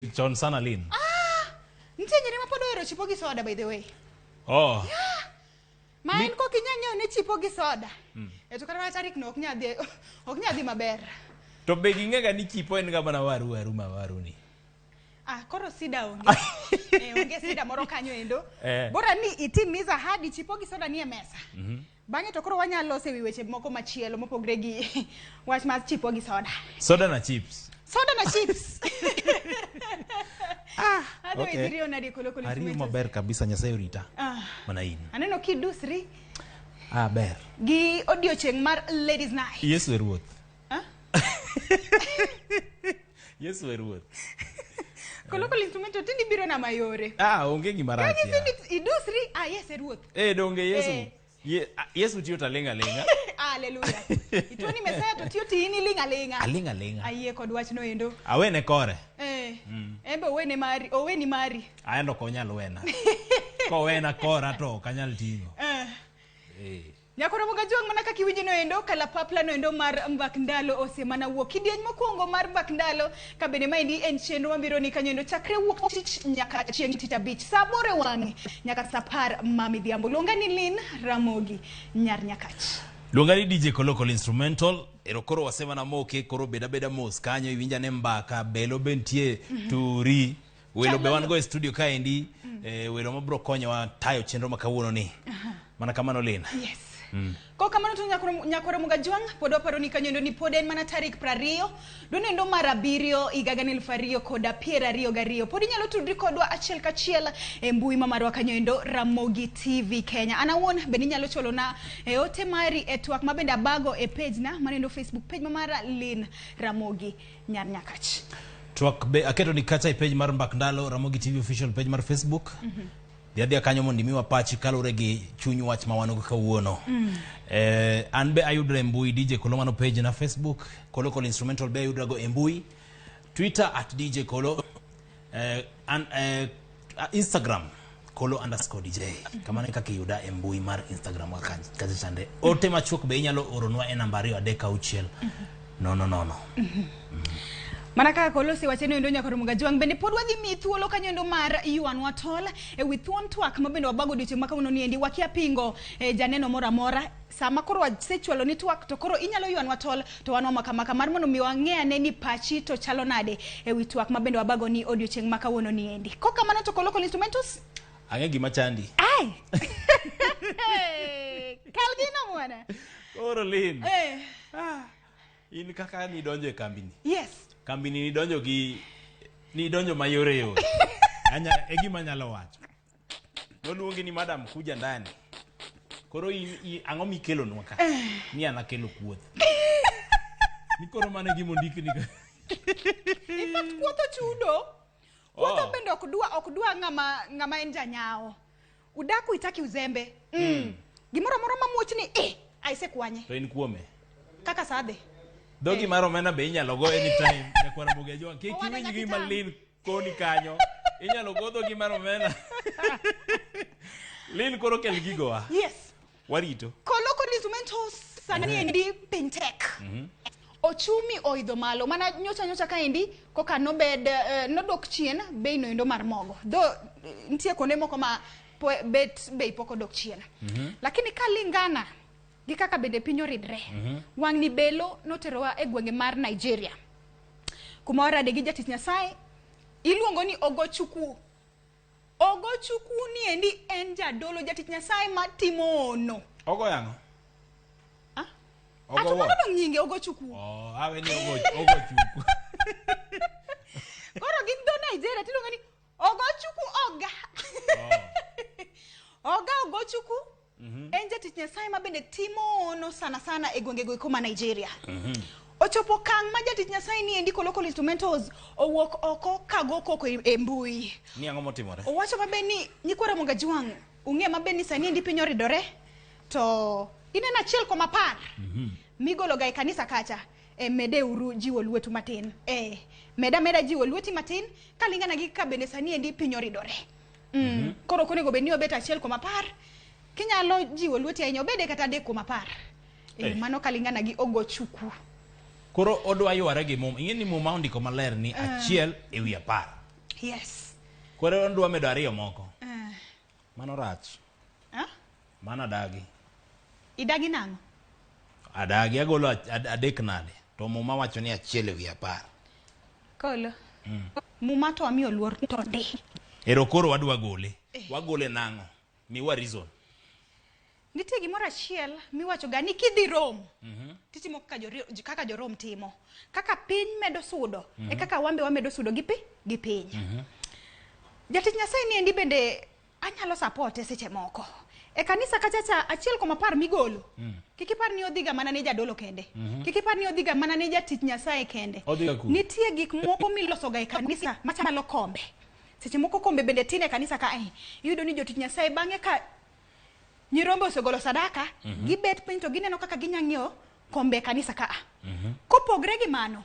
John sana Lin. Ntienye ma podo ero chipo gi soda by the way. Oh. Yeah. Ma en ko kinyang'eyo ne chipo gi soda. To kata tarik no ok nyadhi maber. To be ging'ega ni chipo en ga mana waru ni. Koro sida onge. Onge sida moro kanyo endo. Bora ni itimiza hadi chipo gi soda ni e mesa. Bang'e to koro wanyalo lose wi weche moko machielo mopogre gi wach mar chipo gi soda. Soda na chips. Soda na chips. Okay. Ariyo maber kabisa Nyasaye orita. Mana in. Aneno kidusri. Ber. Gi odiochieng' mar Ladies Night. Yes, we're ruoth. Yes, we're ruoth. Kolokol instrumento tindi biro na mayore. Onge gima rach ya. Idusri, yes, ruoth. Donge Yesu. Yesu tiyo talenga. Hallelujah. Itoni mesaya to tiyo tini linga. Alinga. Ayie kod wach no endo. Awene kore. Embe oweni mari. Ayendo konyal wena. Ko wena kora to kanyal tingo. Nyakoro moga juang mana kaka iwinjo no endo kala papla no endo mar mbak ndalo ose mana wuok kidieny mokwongo mar mbak ndalo ka bende maendi en chenro mabiro ni kanyo endo chakre wuok tich nyaka chieng' tich abich saa bore wang'e nyaka saa 10 mamidhiambo. Luonga ni Lin Ramogi nyar Nyakach. Luonga ni DJ Kolokol Instrumental. Ero koro wasema na moke koro beda mos kanyo iwinja ne mbaka belo bentie turi welo be wan go e studio kaendi welo mabro konyo wa tayo chenro makawuono ni mana kamano Lin. Yes. Ko kamano to nyakore muga juang pod waparo ni kanyo endo ni pod en mana tarik 20 dono endo mar 7 higa 2022 pod inyalo tudri kodwa achiel kachiel e mbui mamarwa kanyo endo Ramogi TV Kenya. Anawon bende inyalo cholo na ote mari e twak mabende abago e page na manendo Facebook page mamara Lin Ramogi nyar Nyakach. Twak be aketo ni kacha e page mar mbak ndalo Ramogi TV official page mar Facebook. Dia kanyo mondo miwa pachi kalore gi chuny wach ma wan go kawuono. An be ayudre mbui DJ Kolo mano page na Facebook, Kolokol Instrumental be ayudra go mbui, Twitter @DJ Kolo, Instagram Kolo_DJ. Kama ne kaka yuda mbui mar Instagram wa kaje chande. Ote machuok be inyalo oronwa e namba 2 No. Manaka kolosi wacheno endo nyakoro muga juang bende pod wadhi mi thuolo kanyo endo mar yuan watol e wi thuon twak mabende wabago dioche maka uno niendi wakia pingo janeno mora sama koro wasechwalo ni twak to koro inyalo yuan watol to wano maka mar mono mi wang'ea ne ni pachi to chalo nade e wi twak mabende wabago ni odiochieng' maka uno niendi ko kamano to Kolokol Instrumentos ang'e gima chandi kalgina mwana koro Lin in kaka ni donjo e kambini. Yes. Kambini ni donjo mayore. Gima nyalo wacho. Noluongi ni madam kuja ndani. Koro ang'o mikelo nwa ka? Ni ana kelo kuoth. Ni koro mane gimo ndiki ni. Ipat kuotho chudo. Kuotho bende okdua ng'ama en janyao. Udaku itaki uzembe. Gimoro mamuoch ni aise kwanye. To in kuome. Kaka sade. Dogi maro mena be inyalo go anytime nyakwara moge jo ke kiwinji gi Lin koni kanyo inyalo go dogi maro mena Lin koro kel gigowa. Yes. Warito Kolokol Instrumentos sani endi pintek. Ochumi oidho malo mana nyocha kaendi koka nobed nodok chien bei no endo mar mogo do ntie kone moko ma bet bei poko dok chien lakini kalingana gi kaka bende piny oridre wang' ni belo noterowa e gwenge mar Nigeria kuma warade gi jatich Nyasaye iluongo ni Ogochukwu ni endi en jadolo jatich Nyasaye matimo ono Ogoyango Ato mano nyinge Ogochukwu awe ni Ogochukwu koro gi do Nigeria tiluongo ni Ogochukwu Oga Ogochukwu en jatich Nyasaye mabende timo ono sana e gwenge go kuma Nigeria. Ochopo kang' ma jatich Nyasaye ni endi Kolokol Instrumentals owuok oko kago koko e mbui. Ni ang'o motimore? Owacho mabe ni nyikwara moga juang ung'e mabe ni sani endi piny oridore to inena achiel koma 10 migolo ga e kanisa kacha mede uru jiwo lwetu matin meda jiwo lweti matin kalingana gi ka bende sani endi piny oridore. Koro konego be ni obet achiel koma 10 kinyalo jiwo lweti ahinya obede kata 3.10 mano kalingana gi Ogochukwu Koro odwa yware gi mum. Ing'e ni mum ondiko maler ni achiel ewi 10. Yes. Koro ndwa medo ariyo moko. Mano rach. Mana dagi. Idagi nango? Adagi agolo adek nade. To muma wacho ni achiel ewi 10. Kolo. Muma to amiyo luor to de. Ero koro wadwa gole. Wagole nango. Miwa reason. Nitie gimoro achiel miwacho ga ni kidhi rom. Titimo kaka jorom timo. Kaka piny medo sudo. E kaka wambe wamedo sudo gi piny. Jatich Nyasaye ni endi bende anyalo support seche moko. E kanisa kachacha achiel koma par migolo. Kiki par ni odhiga mana ne jadolo kende. Kiki par ni odhiga mana ne jatich Nyasaye kende. Nitie gik moko miloso ga e kanisa machalo kombe. Seche moko kombe bende tine kanisa ka iyudo ni jotich Nyasaye bang'e ka nyirombe osegolo sadaka, gibet piny to gineno kaka ginyang'io kombe kanisa ka. Kopogre gi mano,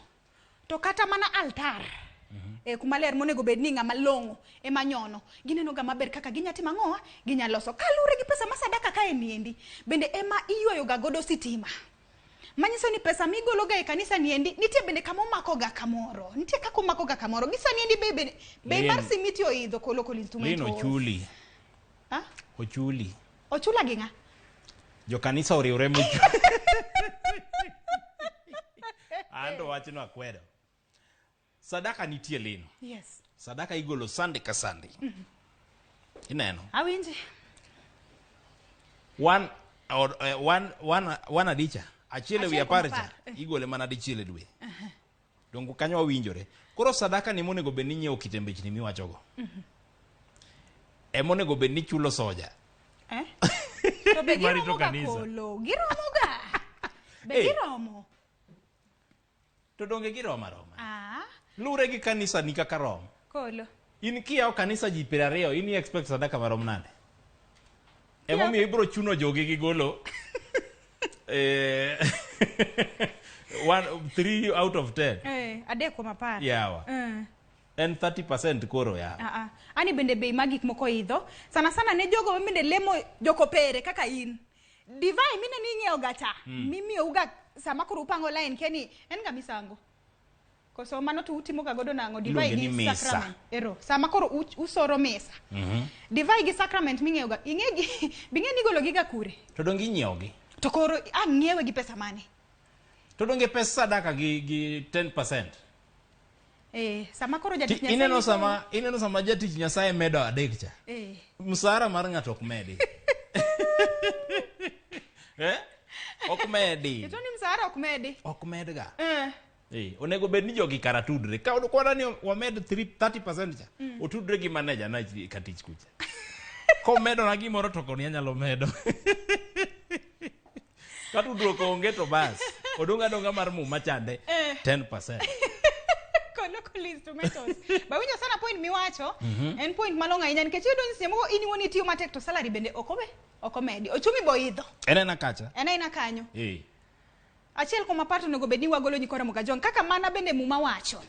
to kata mana altar. Kumaler monego bed ni ng'ama long'o ema nyono. Gineno ga maber kaka ginyatimo ang'owa, ginyaloso. Kalure gi pesa ma sadaka ka endi, bende ema iyuayo ga godo sitima. Manyiso ni pesa migolo ga e kanisa ni endi, nitie bende kama omako ga kamoro. Nitie kaka omako ga kamoro. Gisa ni endi be mar simiti oidho ko local instrumentos. Lino chuli. Ochuli. Ochula gi ng'a? Jo kanisa oriwre mochuli. Ando wachno akwedo. Sadaka nitie lino. Yes. Sadaka igolo Sunday ka Sunday. Ineno. Awinji. One adicha. Achiel ewi 10 cha. Igole mana dichiel e dwe. Dongo kanyo wawinjore. Koro sadaka ni monego bed ni nyiewo kitembechni miwacho go. Monego bed ni chulo soja. To be giromo ga kolo. Giromo ga. Be giromo. To donge giromo aroma. Lure gi kanisa ni kaka rom. Kolo. In kia kanisa ji 20, in expect sadaka marom nade? Emomiyo ibro chuno jogi gi golo 3 out of 10. Adek kuom 10. Yawa. En 30% koro ya. Ani bende bei magik moko idho. Sana ne jogo bende lemo jokopere kaka in. Divai mine ni nyiewo gacha. Mimi uga sama koro upango line keni en ga misango. Koso mano to utimo ga godo nango divai gi sacrament. Sama koro usoro mesa. Divai gi sacrament ming'eyo ga. Ing'egi bing'e ni golo giga kure. To dongi nyiewo gi. To koro ng'iewe gi pesa mane? To donge pesa sadaka gi 10%. Sama koro jatich Nyasaye. Ineno sama jatich Nyasaye medo adek cha. Msara mar ng'ato ok medi. Ok medi. Ito ni msara ok medi. Ok medga. Onego bed ni jogi kara tudre. Ka kwada ni wamed 30% cha. Otudre gi manager na katich kucha. Ko medo na gimoro to koni anyalo medo. Katudro ko onge to bas. Odonga mar muma chande 10%. Local instrumentos. Ba winjo sana point miwacho, en point malonga inya nikech yudo ni semo ini woni tiyo matek to salary bende okomedi. Ochumi boidho. Enena kacha. Enena kanyo. Achiel koma pato nego bedni wagolo nyikora mugajong kaka mana bende muma wacho.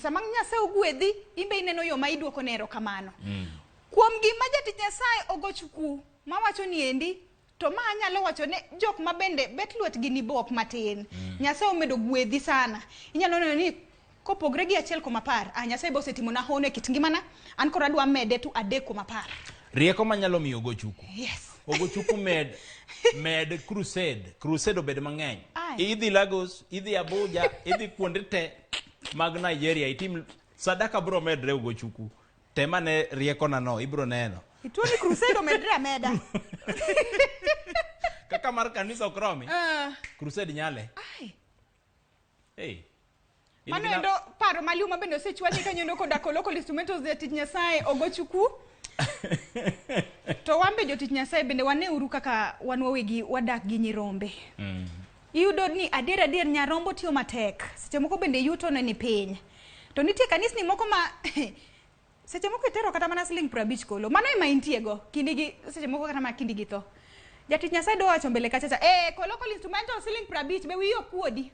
Sama Nyasaye ogwedhi, imbe ineno yo ma iduoko nero kamano. Kuom gima jatich Nyasaye ogochuku, mawacho ni endi to ma anyalo wacho ne jok ma bende bet luet gi ni bok matin. Nyasaye omedo gwedhi sana. Inyalo neno ni kopogre gi achiel koma par, Nyasaye bo setimo na hono e kit ngimana, an koro adwa mede to 3 koma par. Rieko manyalo miyo Ogochuku. Yes. Ogochuku med crusade obed mang'eny. Idhi Lagos, idhi Abuja, idhi kuonde te mag Nigeria, itim sadaka bro medre Ogochuku. Tema ne rieko na no, ibro neno. Ituo ni crusade omedre ameda. Kaka mar kanisa okromi. Crusade nyale. Mano endo paro maliuma bende osechwani kanyono kodako local instrumentos de jatich Nyasaye Ogochuku. To wambe jotich Nyasaye bende waneuru kaka wan wawegi wadak gi nyirombe. Iyudo ni adier nyarombo tiyo matek. Seche moko bende yuto ni piny. To nitie kanisni moko ma seche moko itero kata mana siling 50 kolo. Mano ema intiego. Kindigi seche moko kata mana kindigi to. Jatich Nyasaye do wacho mbele kachacha, ko local instrumental siling 50 be wiyo kuodi.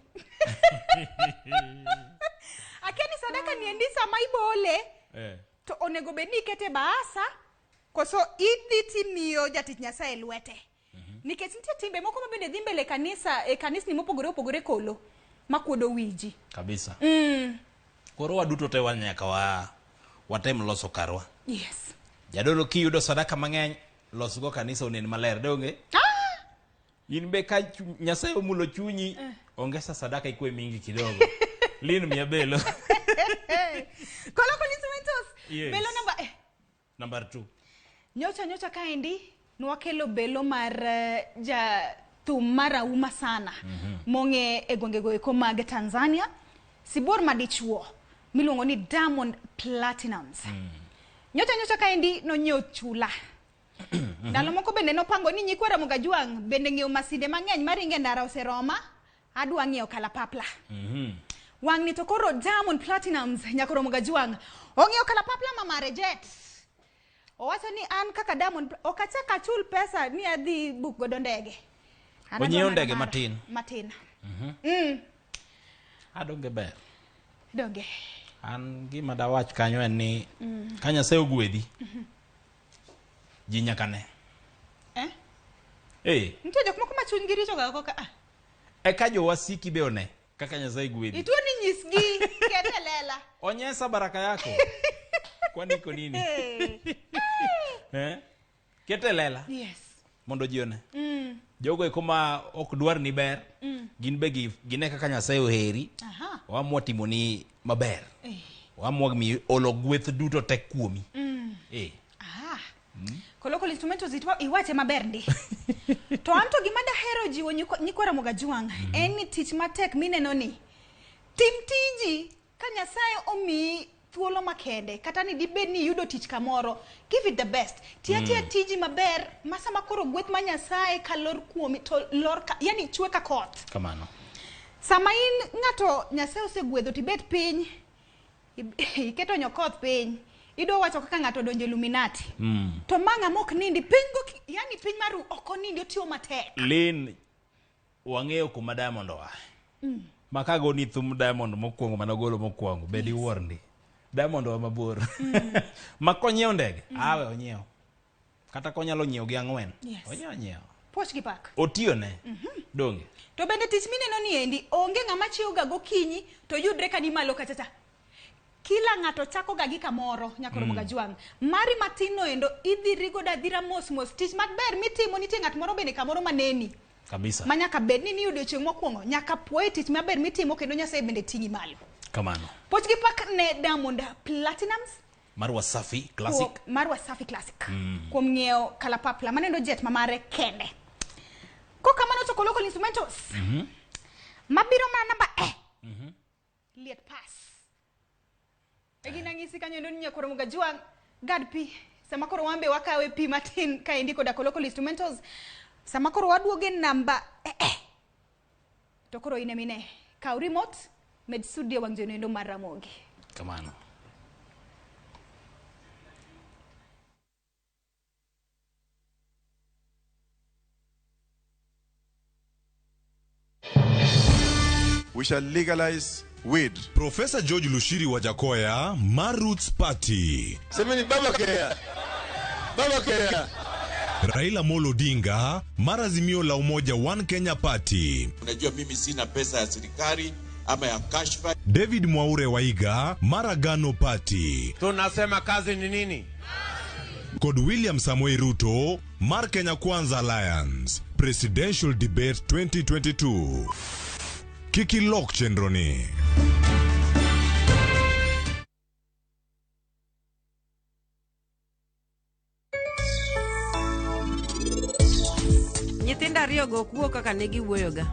Akeni sadaka ni endi sama ibole. To onego bedni kete baasa. Koso idhi timiyo jatich Nyasaye lwete. Nikech nitie timbe moko mabende dhi mbele kanisa kanisni mopogore kolo makuodo wiji kabisa. Koro waduto te wanyaka watem loso karwa. Yes. Jadolo kiyudo sadaka mang'eny, los go kanisa onen maler donge. In be ka Nyasaye omulo chunyi, ongesa sadaka ikwe mingi kidogo. Lin miya belo. Koloko instrumentos. Yes. Belo Number 2. Nyocha kaendi nwakelo belo mar ja thum marauma sana. Monge e gwengego eko mag Tanzania. Sibor madichuo miluongo ni Diamond Platinums. Nyocha kaendi nonyiew chula. Ndalo moko bende nopango ni nyikwa Ramogi Juang bende ng'iew masinde mang'eny maringe ndara oseroma, adwa ng'iew kalapapla. Wang'ni to koro Diamond Platinums nyako Ramogi Juang ong'iew kalapapla mamare jet. Owacho ni an kaka Diamond okachaka chul pesa ni adhi book godo ndege. Onyiew ndege matin. Adonge ber. Donge. An gima dawach kanyo en ni ka Nyasaye ogwedhi. Ji nyaka ne. Nitie jok moko machuny gi richo ga koka. Ka jowasiki be one kaka Nyasaye gwedhi. Ituo ni nyisgi kete lela. Onyesa baraka yako. Kwani ko nini? Kete lela. Yes. Mondo ji one. Jogo eko ma ok dwar ni ber. Gin be gine kaka Nyasaye oheri. Wamwa timoni maber. Wamwa mi olo gweth duto tek kuomi. Koloko instrumentos iwache maber ndi. To anto gima dahero jiwo nyikwa Ramogi Juang en ni tich matek mineno ni. Tim tiji ka Nyasaye omi thuolo makende kata ni dibed ni yudo tich kamoro, give it the best. Tia tiji maber masa makoro gweth ma Nyasaye kalor kuomi to lor ka, yani chwe ka koth. Kamano. Sama in ng'ato Nyasaye osegwedho tibet piny, iketo nyokoth piny. Ido wacho kaka ng'ato donjo Illuminati. To manga mok nindi piny yani piny maru oko nindi otiyo matek. Lin wang'eyo kuma Diamond oa. Makago ni thum Diamond mokwongo manogolo mokwongo bedi wuorndi. Diamond wa mabor. Makonyiew ndege, awe onyiew. Kata konyalo nyiew gi 4. Onyiew. Poch gi pak. Otiyo ne. Donge. To bende tich mineno ni endi onge ng'ama chiew ga gokinyi to yudre ka ni malo kachacha. Kila ng'ato chako ga gi kamoro nyako Ramogi Juang. Mari matino endo idhi rigo dadhira mos tich maber mitimo nitie ng'at moro bende kamoro maneni. Kabisa. Manyaka bed ni odiochieng' mokwongo nyaka puoye tich maber mitimo kendo Nyasaye bende tingi malo. Kamano. Poch gi pak ne Diamond Platinums. Marwa Safi Classic. Marwa Safi Classic. Kuom ng'iew kalapapla manendo jet mamare kende. Kokamano to Koloko instrumentos. Mabiro mana namba Liet pass. Egina ngisi kanyo ndo nyako Ramogi Juang gad pi. Sama koro wambe wakawe pi matin ka indiko da Koloko instrumentos. Sama koro waduoge namba to koro inemine. Ka remote med studio wang jono ndo mar Ramogi. Kamano. We shall legalize weed. Professor George Lushiri Wajakoya, Roots Party. Semeni baba kea. Baba kea. Raila Amolo Odinga, Azimio la Umoja One Kenya Party. Unajua mimi sina pesa ya serikali ama ya kashfa. David Mwaure Waiga, Agano Party. Tunasema kazi ni nini? Kod William Samoei Ruto, Kenya Kwanza Alliance. Presidential Debate 2022. Kiki Lok Chendroni. Nyithinda ariyo go kuo kaka ne giwuoyoga.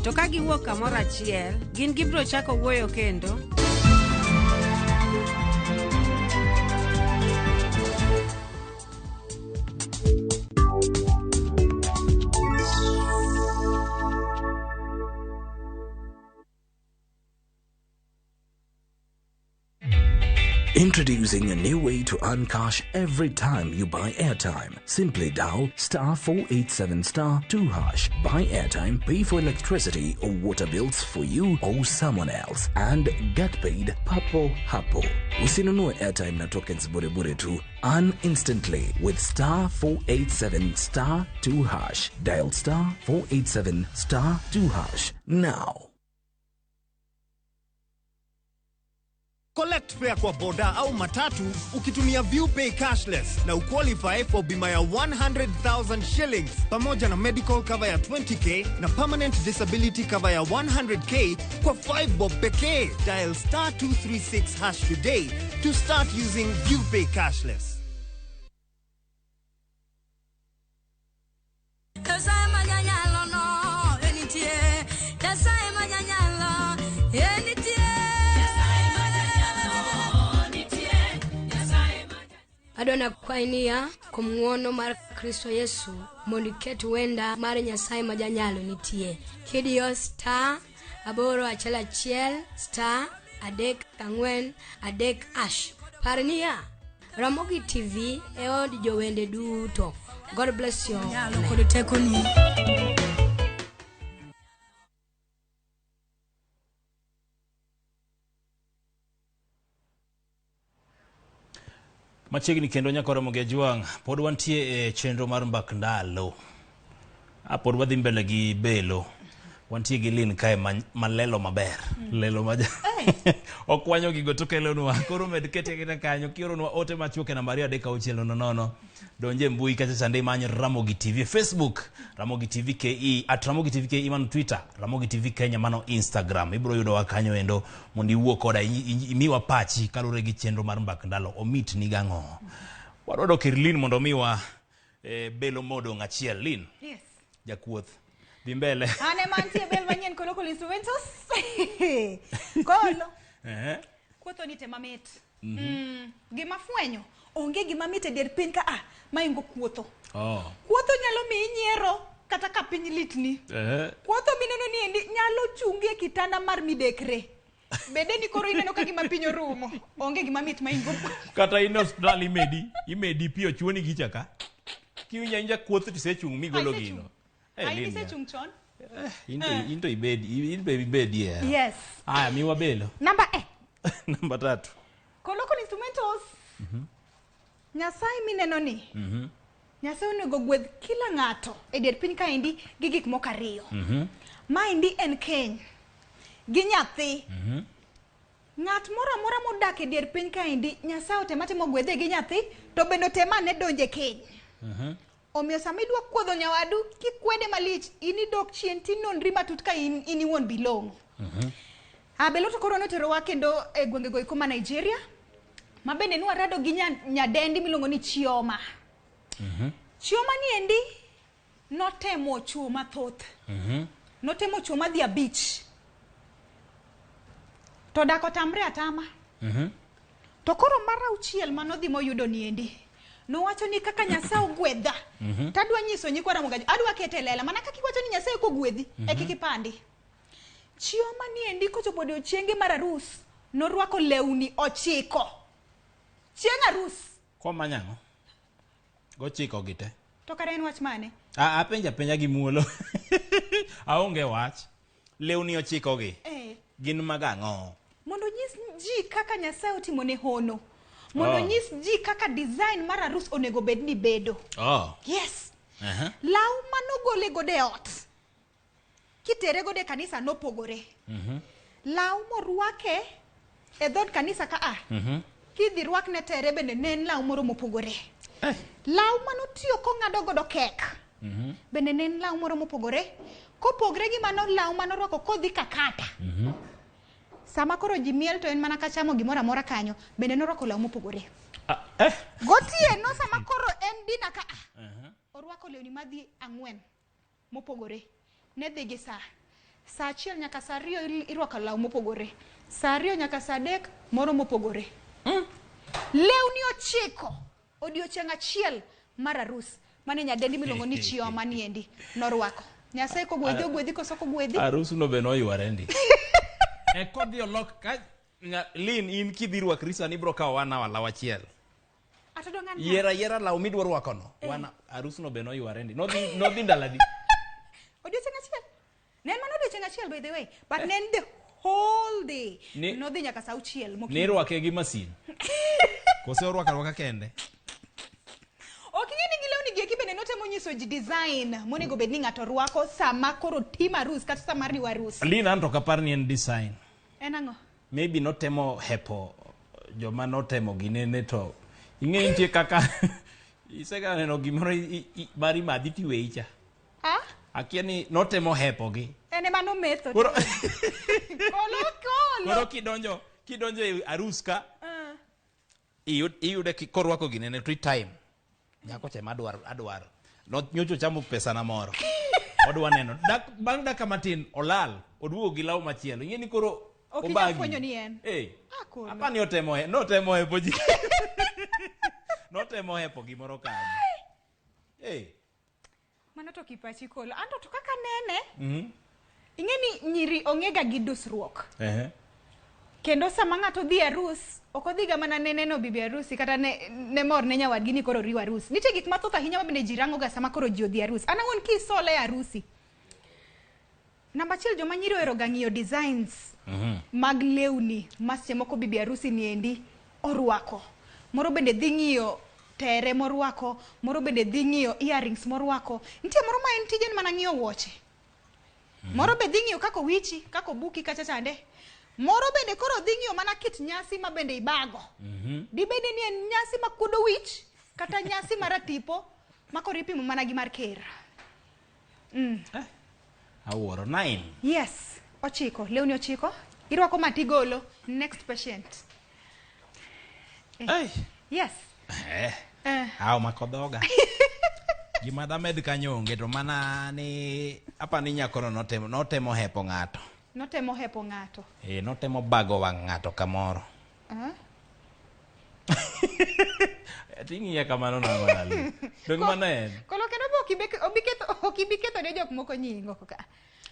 To ka giwuok kamoro achiel, gin gibiro chako wuoyo kendo. Introducing a new way to earn cash every time you buy airtime. Simply dial *487*2#. Buy airtime, pay for electricity or water bills for you or someone else, and get paid papo hapo. Usinunue airtime na tokens bure bure tu. Earn instantly with *487*2#. Dial *487*2#. Now. Collect fare kwa boda au matatu ukitumia ViewPay cashless na uqualify for bima ya 100,000 shillings pamoja na medical cover ya 20k na permanent disability cover ya 100k kwa 5 bob pekee. Dial *236# today to start using ViewPay cashless. Adona kwainia kumwono mar Kristo Yesu moniketu wenda mar Nyasaye majanyalo nitie. Kidio *3/4*3 parnia Ramogi TV eod jowende duto. God bless you. Machiegni kendo nyako Ramogi Ajwang' pod wantie e chenro mar mbak ndalo. Pod wadhi mbele gi belo. Wantie gi Lin kae malelo maber. Lelo maja. Okwanyo gigo to kelonwa. Koro med kete gina kanyo kioronwa ote machuoke nambari 36000. Donje mbui kacha chande manyo Ramogi TV Facebook, Ramogi TV KE, @Ramogi TV KE mano Twitter, Ramogi TV Kenya mano Instagram. Ibro yudo wakanyo endo mondi wuo koda imiwa pachi kalure gi chenro mar mbak ndalo omit ni gang'o. Wadodo Lin mondo miwa belo modo ngachiel. Lin. Yes. Jakuoth. Dhi mbele. Ane mantie bel manyen con local instrumentos. Kolo. Kuotho ni tema mit. Gima fwenyo. Onge gima mit e der piny ka maingo kuotho. Kuotho nyalo mi nyiero kata ka piny litni. Kuotho mineno ni endi nyalo chungi e kitanda mar midekre. Bede ni koro ineno ka gima piny orumo. Onge gima mit maingo. Kata in hospital imedi pi ochuoni gichaka. Kiwinja inja kuotho tisechung migolo gino. Ai se chung chon. Into ibedi yeah. Yes. Aya miwa belo. Number Number 3. Local instrumentos. Nyasaye mineno ni. Nyasaye onego gwedh kila ng'ato e der piny ka endi gi gik moko ariyo. Ma endi en keny. Gi nyathi. Ng'at mora modak e der piny ka endi Nyasaye otematimo gwedhe gi nyathi to bendo tema ne donje keny. Omiyo sama idwa kuodho nyawadu kikwede malich inidok chien tinonri matut ka in iwuon bilong'. Belo to koro noterowa kendo e gwenge go iko ma Nigeria. Ma bende nwa rado gi nyadendi milongo ni Chioma. Chioma ni endi notemo chuo mathoth. Notemo chuo madhi abich. To dako tamre atama. To koro mara uchiel manodhi moyudo ni endi. No wacho ni kaka Nyasaye ogwedha. Tadwa nyiso nyikwa Ramogi Ajwang'. Adwa kete lela mana kaka iwacho ni Nyasaye kogwedhi e kiki pandi. Chioma ni endi kochopo odiochienge mar arus norwako lewni 9. Chieng' arus. Koma nyango. Go chiko gite. To kare en wach mane? Penja gi muolo. Aonge wach. Lewni 9 gi. Gin magang'o. Mondo nyis ji kaka Nyasaye otimo ne hono. Mondo nyis ji kaka design mar arus onego bed ni bedo. Yes. Law manogole gode ot. Kitere gode kanisa nopogore. Law morwake e dhod kanisa ka kidhi rwakne tere bende nen law moro mopogore. Law manotiyo kong'ado godo kek. Bende nen law moro mopogore. Kopogre gi mano law manorwako kodhi kakata. Sama koro jimiel to en mana kachamo gimora mora kanyo bende norwako law mopogore. Gotieno sama koro en dina ka orwako lewni madhi 4 mopogore. Ne dhi gi saa 1 nyaka saa 2 irwako law mopogore. Saa 2 nyaka saa 3 moro mopogore. Lewni 9 odiochieng' achiel mar arus mane nyadendi milongo ni Chioma ni endi norwako. Nyasaye kogwedhi koso kogwedhi. Arus no be noyware ndi. Kodhi olok ka Lin in kidhi rwakri sani bro kawo wana law achiel. Yera law midwa rwako no. Wana arus no be noyware ndi. Nodhi ndaladi. Odiochieng' achiel. Nen mano odiochieng' achiel by the way, but nen the whole day. Nodhi nyaka saa 6 mokinyi. Ni rwake gi masin. Kose orwaka kende. Oking'eni gi lewni gi eki bende notemo nyiso ji design monego bed ni ng'ato rwako sama koro tim arus kata sama riwo arus. Lin an to kapar ni en design. En ang'o? Maybe notemo hepo joma notemo ginene to ing'e nitie kaka isega neno gimoro mari madhi tiweicha. Akia ni notemo hepogi. Ene mano metho. Koro kolo. Kidonjo e arus ka. Iyude korwako ginene to time. Nyako chema adwar. Nyocho chamo pesa na moro. Odwa neno. Bang' daka matin olal. Oduogo gi law machielo. Ing'e ni koro obagi. Fwenyo ni en. Apa ni notemo hepo ji. Notemo hepo gimoro kanyo. Mano to kipachi kolo. Anto to kaka nene. Ing'e ni nyiri ong'ega gi dusruok. Kendo sama ng'ato dhi arus, ok odhiga mana neno bibi arusi kata ne mor ne nyawadgi ni koro riwa arus. Nitie gik mathoth ahinya mabende ji rangoga sama koro ji odhi arus. An ang'on kisole arusi. Namba achiel, joma nyiri oheroga ng'iyo designs mag lewni ma seche moko bibi arusi ni endi orwako. Moro bende dhi ng'iyo tere morwako, moro bende dhi ng'iyo earrings morwako. Nitie moro ma en tije ni mana ng'iyo wuoche. Moro be dhi ng'iyo kako wichi, kako buki kacha chande. Moro bende koro dhi ng'iyo mana kit nyasi ma bende ibago. Dibede ni en nyasi ma kudo wich kata nyasi maratipo ma koro ipimo mana gi mar ker. Awuoro 9. Yes, 9, lewni 9. Irwako matigolo. Next patient. Yes. Aw makodhoga. Gima damed kanyo onge to mana ni apa ni nyakoro notemo hepo ng'ato. Notemo hepo ng'ato. Notemo bago wang' ng'ato kamoro. Ting'iya kamano nang'o lali. Dong mano en. Kolo kendo okibiketo ne jok moko nyingo ka.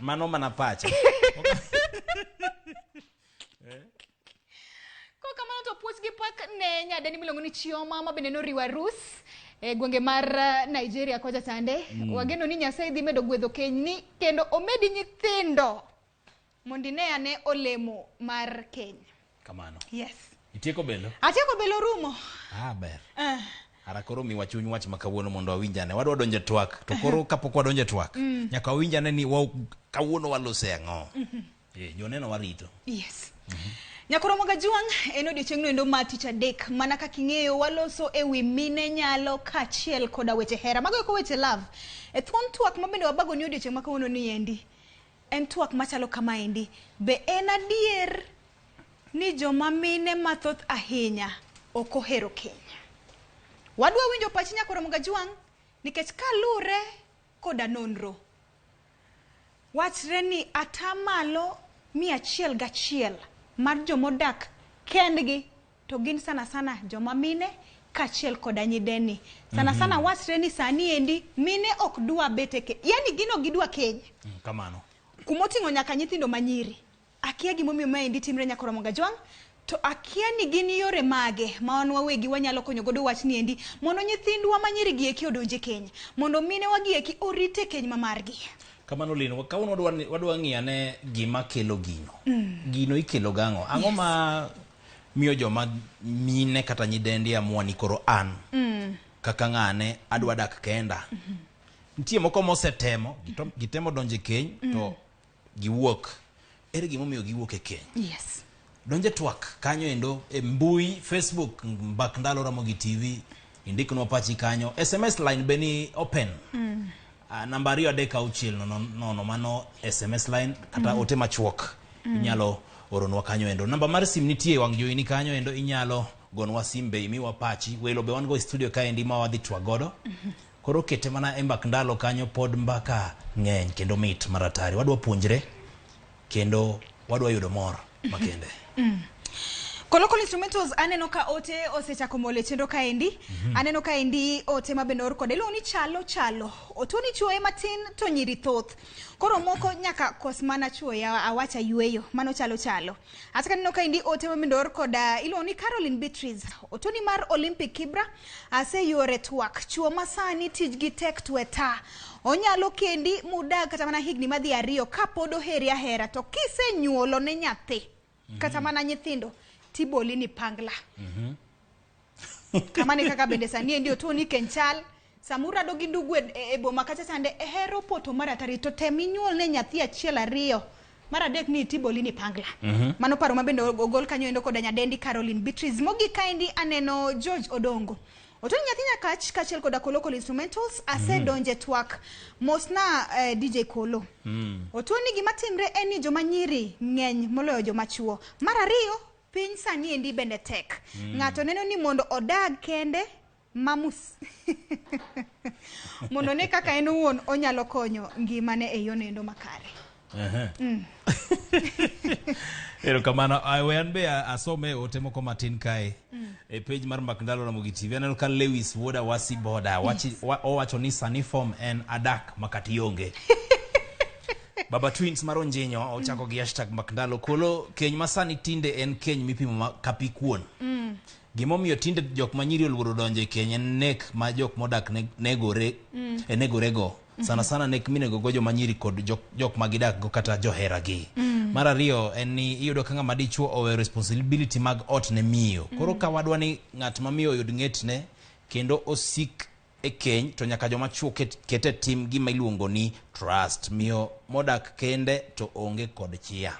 Mano mana pacha. Kamano to puoch gi pak ne nyadeni miluongo ni Chioma ma bende noriwa arus e gwenge mar Nigeria kocha chande. Wageno ni Nyasaye dhi medo gwedho keny ni kendo omedi nyithindo mondo ine ane olemo mar keny. Kamano. Yes. Itieko belo? Atieko belo rumo. Ber. Ara koro miwa chuny wach makawuono mondo awinjane. Wadwa donje twak. To koro kapok wadonje twak. Nyaka awinjane ni kawuono walose ang'o. Joneno warito. Yes. Nyakoro Ramogi Juang en odiochieng'no endo ma tich adek mana kaka ing'eyo waloso ewi mine nyalo kachiel koda weche hera. Mago eko weche love. E thuon twak ma bende wabago ni odiochieng' ma kawuono ni endi. En twak machalo kama endi. Be en adier ni joma mine mathoth ahinya ok ohero keny? Wadwa winjo pachi nyakoro Ramogi Juang nikech kalure koda nonro. Wachre ni atamalo 101 mar jomodak kendgi to gin sana joma mine kachiel koda nyideni. Sana wachre ni sani endi mine ok dwa bete ke. Yani gino gidwa keny. Kamano. Kumoting'o nyaka nyithindo manyiri. Akia gimomiyo ma endi timre nyakoro Ramogi Juang. To akia ni gin yore mage ma wan wawegi wanyalo konyo godo wach ni endi mondo nyithindwa manyiri gi eki odonje keny. Mondo mine wagi eki orite keny mamargi. Kamano Lino, kawuono wadwa ng'iyane gima kelo gino. Gino ikelo gang'o? Ang'o ma miyo joma mine kata nyidendi amua ni koro an kaka ng'ane adwa dak kenda? Nitie moko mosetemo, gitemo donje keny to giwuok. Ere gimomiyo giwuok e keny? Yes. Donje twak kanyo endo e mbui Facebook mbak ndalo Ramogi TV. Indiknwa pachi kanyo. SMS line beni open. Namba 2 no mano SMS line kata ote machuok inyalo oronwa kanyo endo. Namba mar sim nitie wang' jowi ni kanyo endo, inyalo gonwa simbe imiwa pachi. Welo be wan go studio ka endi ma wadhi twak godo. Koro kete mana e mbak ndalo kanyo pod mbaka ng'eny kendo mit maratari. Wadwa puonjre kendo wadwa yudo mor makende. Local instrumentals aneno ka ote osechako mole chendo ka endi. Aneno ka endi ote mabende or kode ni chalo. Otoni chuoye matin to nyiri thoth. Koro moko nyaka kosmana chuoye awacha yueyo. Mano chalo. Ataka neno ka endi ote mabende or koda ni Caroline Beatrice. Otoni mar Olympic Kibra ase yore twak. Chuo masani tijgi tek tweta. Onyalo kendi mudag kata mana higni madhi 2 kapod oheri ahera to kise nyuolo ne nyathi kata mana nyithindo tiboli ni pangla. Kamani kaka bende sani ndio tu ni kenchal samura dogi ndugu e boma kacha sande ehero poto maratari to temi nyuol ne nyathi 1 2 Mar adek ni Tibolini Pangla. Mano paro mabende ogol kanyo endo koda nyadendi Caroline Beatrice. Mogi kaindi aneno George Odongo. Otoni nyathinya kach kachiel koda local instrumentals ase donje twak mosna DJ Kolo. Otoni gima timre eni joma nyiri ngeny moloyo joma chuo. Mar ariyo piny sani endi bende tek. Ng'ato neno ni mondo odag kende mamus. Mondo ne kaka en wuon onyalo konyo ngimane e yone endo makare. Ero kamano awen be asome ote moko matin kae e page mar Mbak Ndalo Ramogi TV. Aneno ka Lewis Woda Wasi Boda owacho ni sani form en adak makati yonge. Baba Twins maronjenyo ochako gi hashtag Mbak Ndalo. Kolo keny masani tinde en keny mipimo kapi kuon. Gimomiyo tinde jok manyiri oluoro donje keny en nek ma jok modak negorego. Sana nek minego gojo manyiri kod jok magidak go kata johera gi. Mar ariyo en ni iyudo ka ng'ama dichuo owe responsibility mag ot ne miyo. Koro ka wadwa ni ng'at ma miyo oyud ng'etne kendo osik e keny to nyaka joma chuo kete tim gima iluongo ni trust. Miyo modak kende to onge kod chia.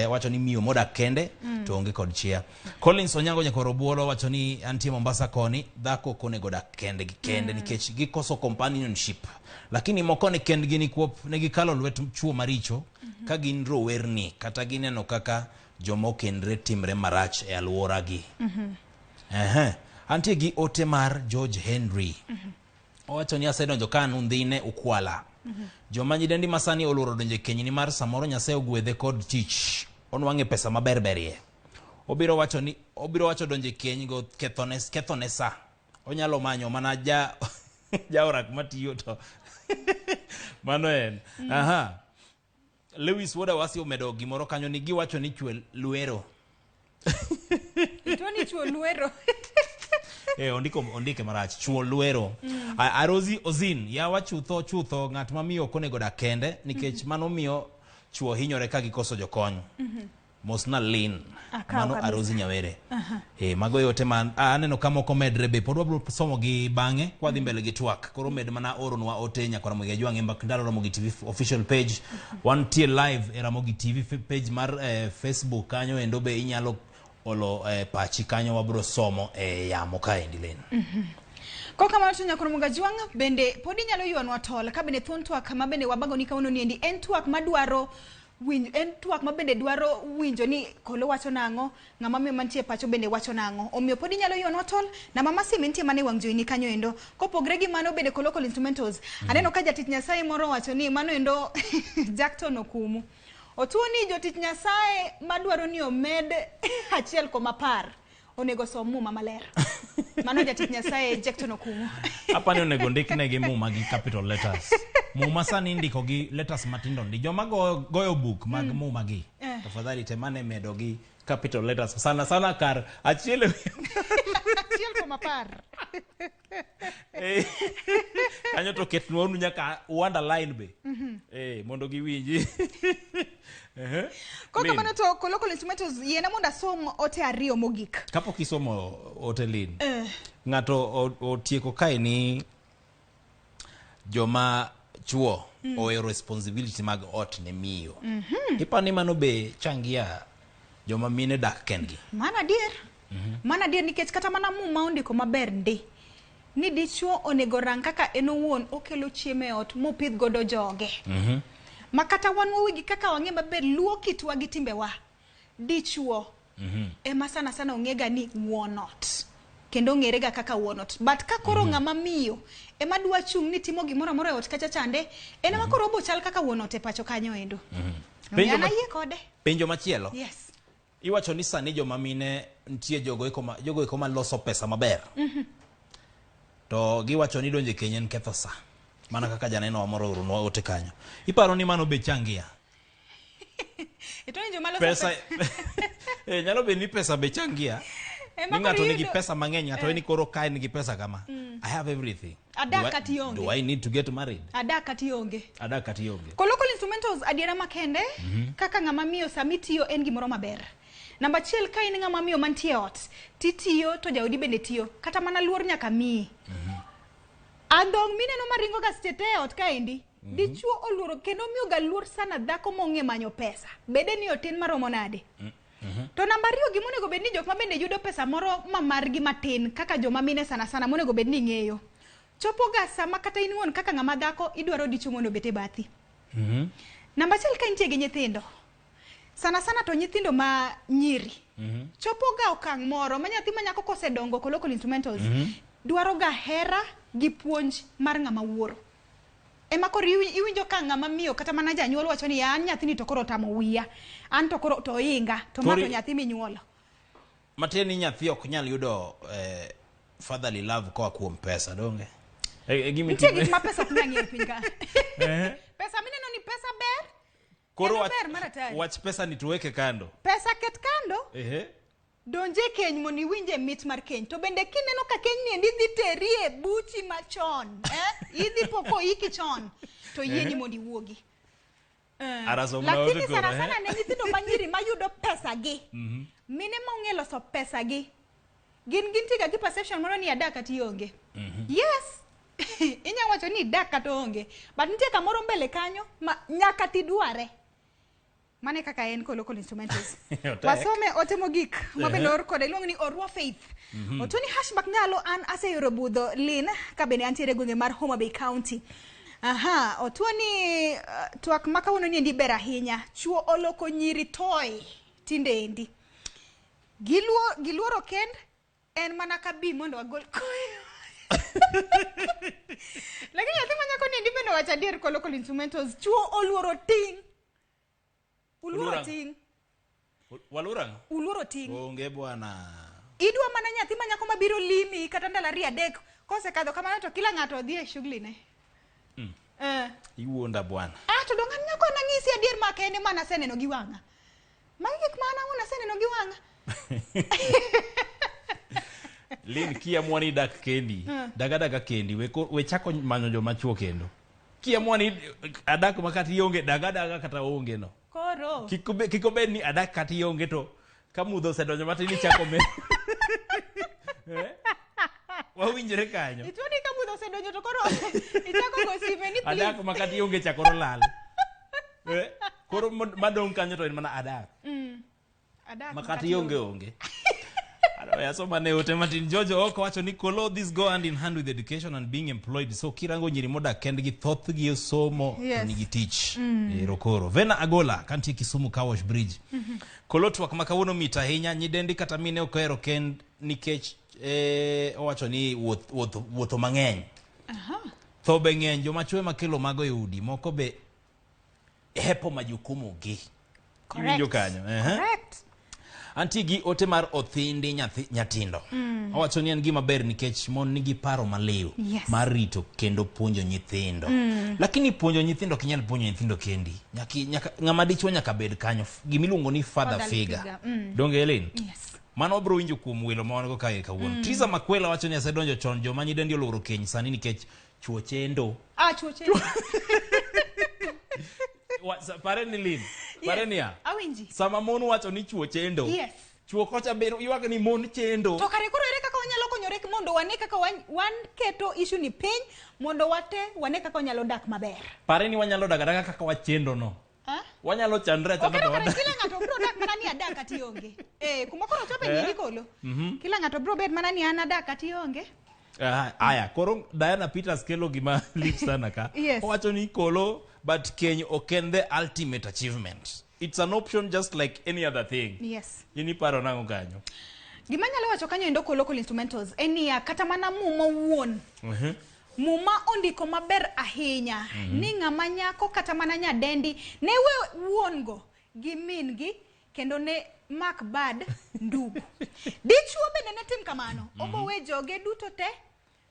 Wacho ni miyo modak kende to onge kod chia. Collins Onyango Nyakorobuolo wacho ni antie Mombasa koni dhako konego dak kende nikech gikoso companionship. Lakini moko ne kendgi ni kuop ne gikalo lwet chuo maricho ka gin rowerni kata gineno kaka jomo kendre timre marach e alwora gi. Antie gi ote mar George Henry. Owacho ni asedonjo ka nundhine ukwala. Joma nyidendi masani oluoro donje keny ni mar samoro Nyasaye ogwedhe kod tich onwang'e pesa maberberie. Obiro wacho donje keny go kethone sa. Onyalo manyo mana jaorak matiyo to mano en. Lewis Woda Wasi omedo gimoro kanyo ni giwacho ni chwe luero. Itoni chwe luero. Ondike marach chuo luero. Arozi Ozin ya wachutho ng'at mamiyo konego dak kende nikech mano miyo chuo hinyore ka gikoso jokony. Mosna Lin mano Arozi Nyawere. Mago yote man aneno kama komedre be pod wabro somo gi bange kwa dhi mbele gi twak. Koro med mana oronwa ote nyaka Ramogi Jwang' Mbak Ndalo Ramogi TV official page. One tier live e Ramogi TV page mar Facebook kanyo endo be inyalo olo pachi kanyo wabro somo yamo kaendi len. Koka mano to nyakoro Ramogi Jwang' bende podi nyalo ywanwa tol ka bende thon twak ma bende wabago ni kauno niendi en twak madwaro winjo, en twak ma bende dwaro winjo ni Kolo wacho nango, ng'ama miyo mantie pacho bende wacho nango. Omiyo podi nyalo ywanwa tol na mama sim nitie mane wang joini kanyo endo. Kopogre gi mano bende local instrumentals. Aneno ka jatich Nyasaye moro wacho ni mano endo Jackton Okumu. Otuoni jotich Nyasaye madwaro ni omed 1.10 onego som muma maler. Mano jatich Nyasaye Jackton Okumu. Hapa ni onego ndiknegi muma gi capital letters. Muma sani ndiko gi letters matindo ndi. Joma goyo book mag muma gi. Tafadhali temane medo gi capital letters. Sana kar achiele 1.10. Anyo to ketnwa unu nyaka underline be. Mondo giwinji. Koka mano to local instrumentals yena monda som ote ariyo mogik. Kapo kisomo ote Lin. Ng'ato otieko kae ni joma chuo owe responsibility mag ot ne miyo. Ipani mano be changia joma mine dak kendgi. Mana dier nikech kata mana muma ondiko maber ndi. Ni dichuo onego rang kaka eno wuon okelo chiemo e ot mopidh godo joge. Makata wan wawigi kaka wang'e maber luo kitwa gi timbewa. Dichuo ema sana ong'ega ni wuonot. Kendo ng'erega kaka wuonot. But ka koro ng'ama miyo ema dwa chung' ni timo gimoro amora e ot kacha chande, en ema koro obo chal kaka wuonot e pacho kanyo endo. Yana yie kode. Penjo machielo. Yes. Iwacho ni sani joma mine ntie jogo eko maloso pesa maber. To giwacho ni donje keny en ketho sa. Mana kaka janeno amoro oronwa ote kanyo. Iparo ni mano be changia. Itoni joma loso pesa. Nyalo be ni pesa be changia. Ni ng'ato nigi pesa mang'eny, ng'ato eni koro kae nigi pesa kama. I have everything. Do I need to get married? Adaka tionge. Local instrumentals adiera makende kaka ng'ama miyo samitiyo en gimoro maber. Namba chiel ka in ng'ama miyo mantie ot, titiyo to jaodi bende tiyo, kata mana luor nyaka miyi. Adong mineno maringo ga stete ot kaendi, Dichuo oluoro kendo miyo ga luor sana dhako monge manyo pesa. Bede ni otin maromo nade. To namba 2 gimonego bed ni jok ma bende yudo pesa moro margi matin kaka joma mine sana monego bed ni ng'eyo. Chopo ga sama kata in wuon kaka ng'ama dhako idwaro dichuo mondo bete bathi. Namba 1 ka intie gi nyithindo. Sana to nyithindo ma nyiri. Chopo ga okang' moro ma nyathi ma nyako kosedongo ko local instrumentals. Dwaro ga hera gi puonj mar ng'ama wuoro. Ema koro iwinjo ka ng'ama miyo kata mana janyuol wacho ni an nyathini to koro tamo wiya. An to koro to inga to ma to nyathi minyuolo. Mateni nyathi ok nyal yudo fatherly love kwa kuom pesa donge. Ntie gik ma pesa ok nyang'ie piny ka. Pesa mineno ni pesa ber. Koro wach pesa ni tuweke kando. Pesa ket kando. Donje keny moni winje mit mar keny. To bende kineno ka keny ni dhi terie buchi machon. Idhi poko iki chon. To yieni mondi wuogi. Lakini sana ne nyithindo manyiri mayudo pesa gi. Mine ma ong'e loso pesa gi. Gin tiga gi perception moro ni adak ati onge. Yes. Inya wacho ni dak kata onge. But nitie kamoro mbele kanyo ma nyaka ti dware. Mane kaka en ko local instrumentals. Wasome otemo gik mabelor kod iluongo ni Orwa Faith. Otoni hashback nyalo an aseyoro budho Lin ka bende antiere gwenge mar Homa Bay County. Otoni twak makawuono ni endi ber ahinya. Chuo oloko nyiri toy tinde endi. Giluoro kend en mana ka bi mondo agol koyo. Lakini nyathi manyako ni endi bende wacha dier ko local instrumentals. Chuo oluoro ting. Uluoro ting. Walurang? Uluoro ting. Onge bwana. Idwa mana nyathi manyako mabiro limi kata ndalo 2-3 kosekadho kamano to kila ng'ato odhi e shughuli ne. Iwuonda bwana. To dongan nyako nang'isi adier ma kende mana seneno gi wang'a. Magi gik mana una seneno gi wang'a. Lin kia mwani dak kendi. Daga kendi we chako manyo joma chuo kendo. Kia mwani adak makati yonge daga kata onge no. Koro. Kiko bed ni adak kati yonge to kamudho sedonyo matini chako me. Wawinjore kanyo. Itwani kamudho sedonyo to koro ichako gosime ni please. Adak makati yonge chakoro lal. Koro madong kanyo to en mana adak. Adak makati yonge. Yasoma ne ote matin Jojo oko wacho ni kolo this go hand in hand with education and being employed. So kirango nyiri moda kendgi thoth gi somo nigi tich. Rokoro. Vena Agola kanti Kisumu Car Wash Bridge. Kolo twak makawuono mita hinya nyidendi kata mine okero kend nikech owacho ni wuotho mang'eny. Tho be ng'eny joma chwe makelo mago yudi moko be hepo majukumu gi. Correct. Correct. Antigi ote mar othindi nyatindo. Owacho ni en gima ber nikech mon nigi paro maliw mar rito kendo puonjo nyithindo. Lakini puonjo nyithindo kinyal puonjo nyithindo kendi. Nyaka ng'ama dichwo nyaka bed kanyo gimiluongo ni father figure. Donge Helen? Yes. Mano bro winjo kuom welo ma wango kae kawuono. Triza Makwela wacho ni asedonjo chon joma nyidendi oloro keny sani nikech chuo chendo. Chuo chendo. Pareni Lin. Parenia. Awinji. Sama mon wacho ni chuo chendo. Yes. Chuo kocha bero ywak ni mon chendo. To kare koro ere kaka wanyalo konyore mondo wane kaka wan keto issue ni piny mondo wate wane kaka wanyalo dak maber. Pareni wanyalo daga kaka wachendo no. Wanyalo chandra chama to wada. Kila ng'ato bro dak mana ni adak ati onge. Kuma koro chope ni kolo. Kila ng'ato bro bed mana ni an adak ati onge. Aya, koro Diana Peters kelo gima lich sana ka. Owacho ni kolo but keny oken the ultimate achievement. It's an option just like any other thing. Yes. Ini paro nango kanyo. Gima nyalo wacho kanyo endo ko local instrumentals. Eni ya kata mana muma wuon. Muma ondiko maber ahinya. Ni ng'ama nyako kata mana nyadendi ne we wuon go gi min gi kendo ne mak bad ndugu. Dichuo bende ne tim kamano. Obo we joge duto te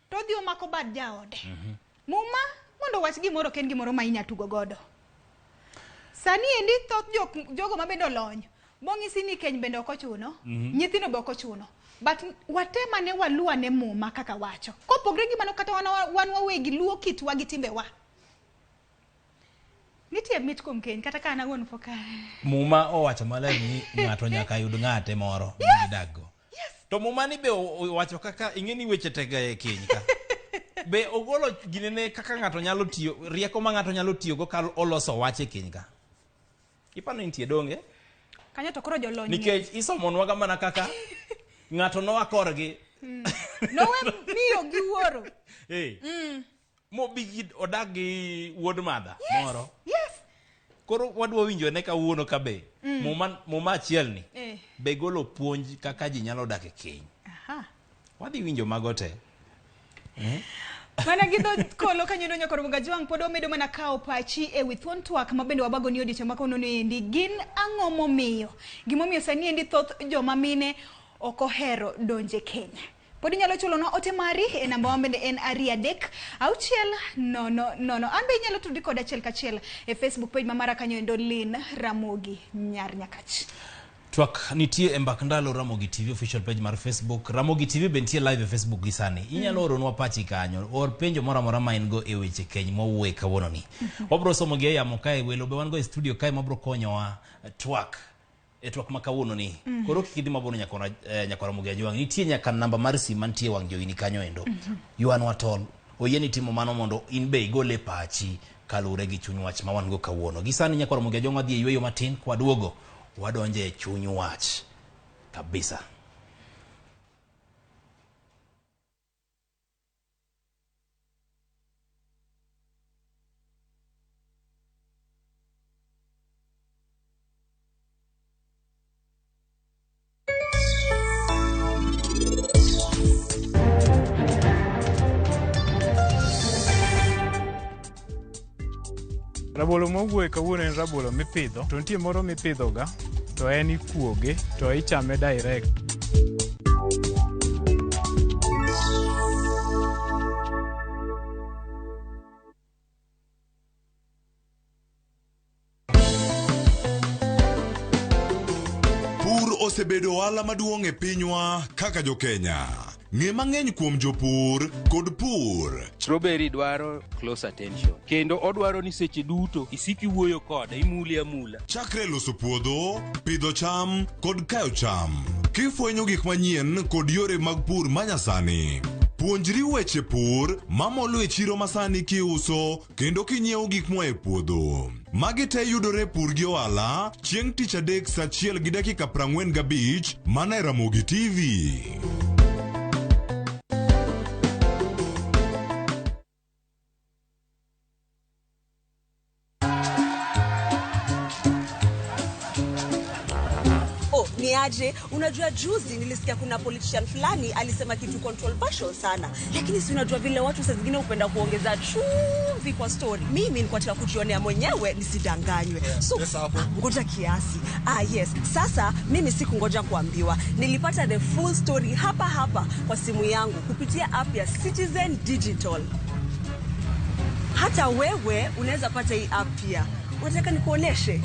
to dhi omako bad jaode. Muma mondo wach gimoro ken gimoro ma inya tugo godo. Sani endi thoth jogo mabendo lony. Bong'isi ni keny bende ok ochuno. Nyithindo be ok ochuno. But watema ne waluwa ne muma kaka wacho. Kopogre gi mano kata wan wawegi luo kitwa gi timbewa. Nitie mit kuom keny kata kana wuon poka. Muma owacho maler ni ng'ato nyaka yud ng'ate moro gidago. To muma ni be owacho kaka ing'eni weche tega e keny ka. Be ogolo ginene kaka ng'ato nyalo tiyo, rieko ma ng'ato nyalo tiyo go ka oloso wache kiny ka. Ipano intie donge? Kanyo to koro jolony. Nikech isomonwa ga mana kaka ng'ato no akorgi. No we miyo gi wuoro. Mo bigi odagi wuod madha moro. Yes. Koro wadwa winjo ne kawuono ka be. Muma achiel ni. Be golo puonj kaka ji nyalo dak e keny. Wadhi winjo mago te. Mana gido kolo kanyo nyakoro Ramogi Jwang pod omedo mana kao pachi e with one twak mabende wabago ni odiochieng' ma kono endi gin ang'o momiyo. Gimomiyo sani endi thoth joma mine ok ohero donje Kenya. Podi nyalo chulonwa ote mari e namba wa bende en 3-6-0-0. Anbe inyalo tudi kod achiel kachiel e Facebook page mamara kanyo endo Lin Ramogi Nyar Nyakach. Twak nitie e mbak ndalo Ramogi TV official page mar Facebook. Ramogi TV bentie live e Facebook gisani. Inyalo oronwa pachi kanyo. Or penjo mora mora ma in go e weche keny mowuok kawuono ni. Wabro somo gi yamo kae welo be wan go e studio kae mabro konyowa twak. E twak makawuono ni. Koro kikidi mabono nyakora Ramogi Jwang. Nitie nyaka namba mar sim mantie wang joini kanyo endo. Yuan watol. Oyieni timo mano mondo in be igole pachi kalure gi chuny wach ma wan go kawuono. Gisani nyaka Ramogi Jwang wadhi e yweyo matin kwa duogo. Wadonje e chuny wach kabisa. Rabolo mowuok kawuono en rabolo mipidho, to nitie moro mipidhoga to en ikuoge to ichame direct. Pur osebedo ohala maduong' e pinywa kaka jo Kenya. Ng'e mang'eny kuom jopur kod pur. Strawberry dwaro close attention. Kendo odwaro ni seche duto isiki wuoyo kode, imuli amula. Chakre loso puodho, pidho cham kod kayo cham. Kifwenyo gik manyien kod yore mag pur manyasani. Puonjri weche pur mamolo e chiro masani kiuso kendo kinyiewo gik moa e puodho. Magi te yudore pur gi ohala chieng' tich adek saa 1:45 mana e Ramogi TV. Niaje, unajua juzi nilisikia kuna politician fulani alisema kitu controversial sana. Lakini si unajua vile watu saa zingine upenda kuongeza chumvi kwa story. Mimi nilikuwa nataka kujionea mwenyewe nisidanganywe. So, ngoja kiasi. Yes. Sasa mimi sikungoja kuambiwa. Nilipata the full story hapa kwa simu yangu kupitia app ya Citizen Digital. Hata wewe unaweza pata hii app pia. Unataka nikuoneshe?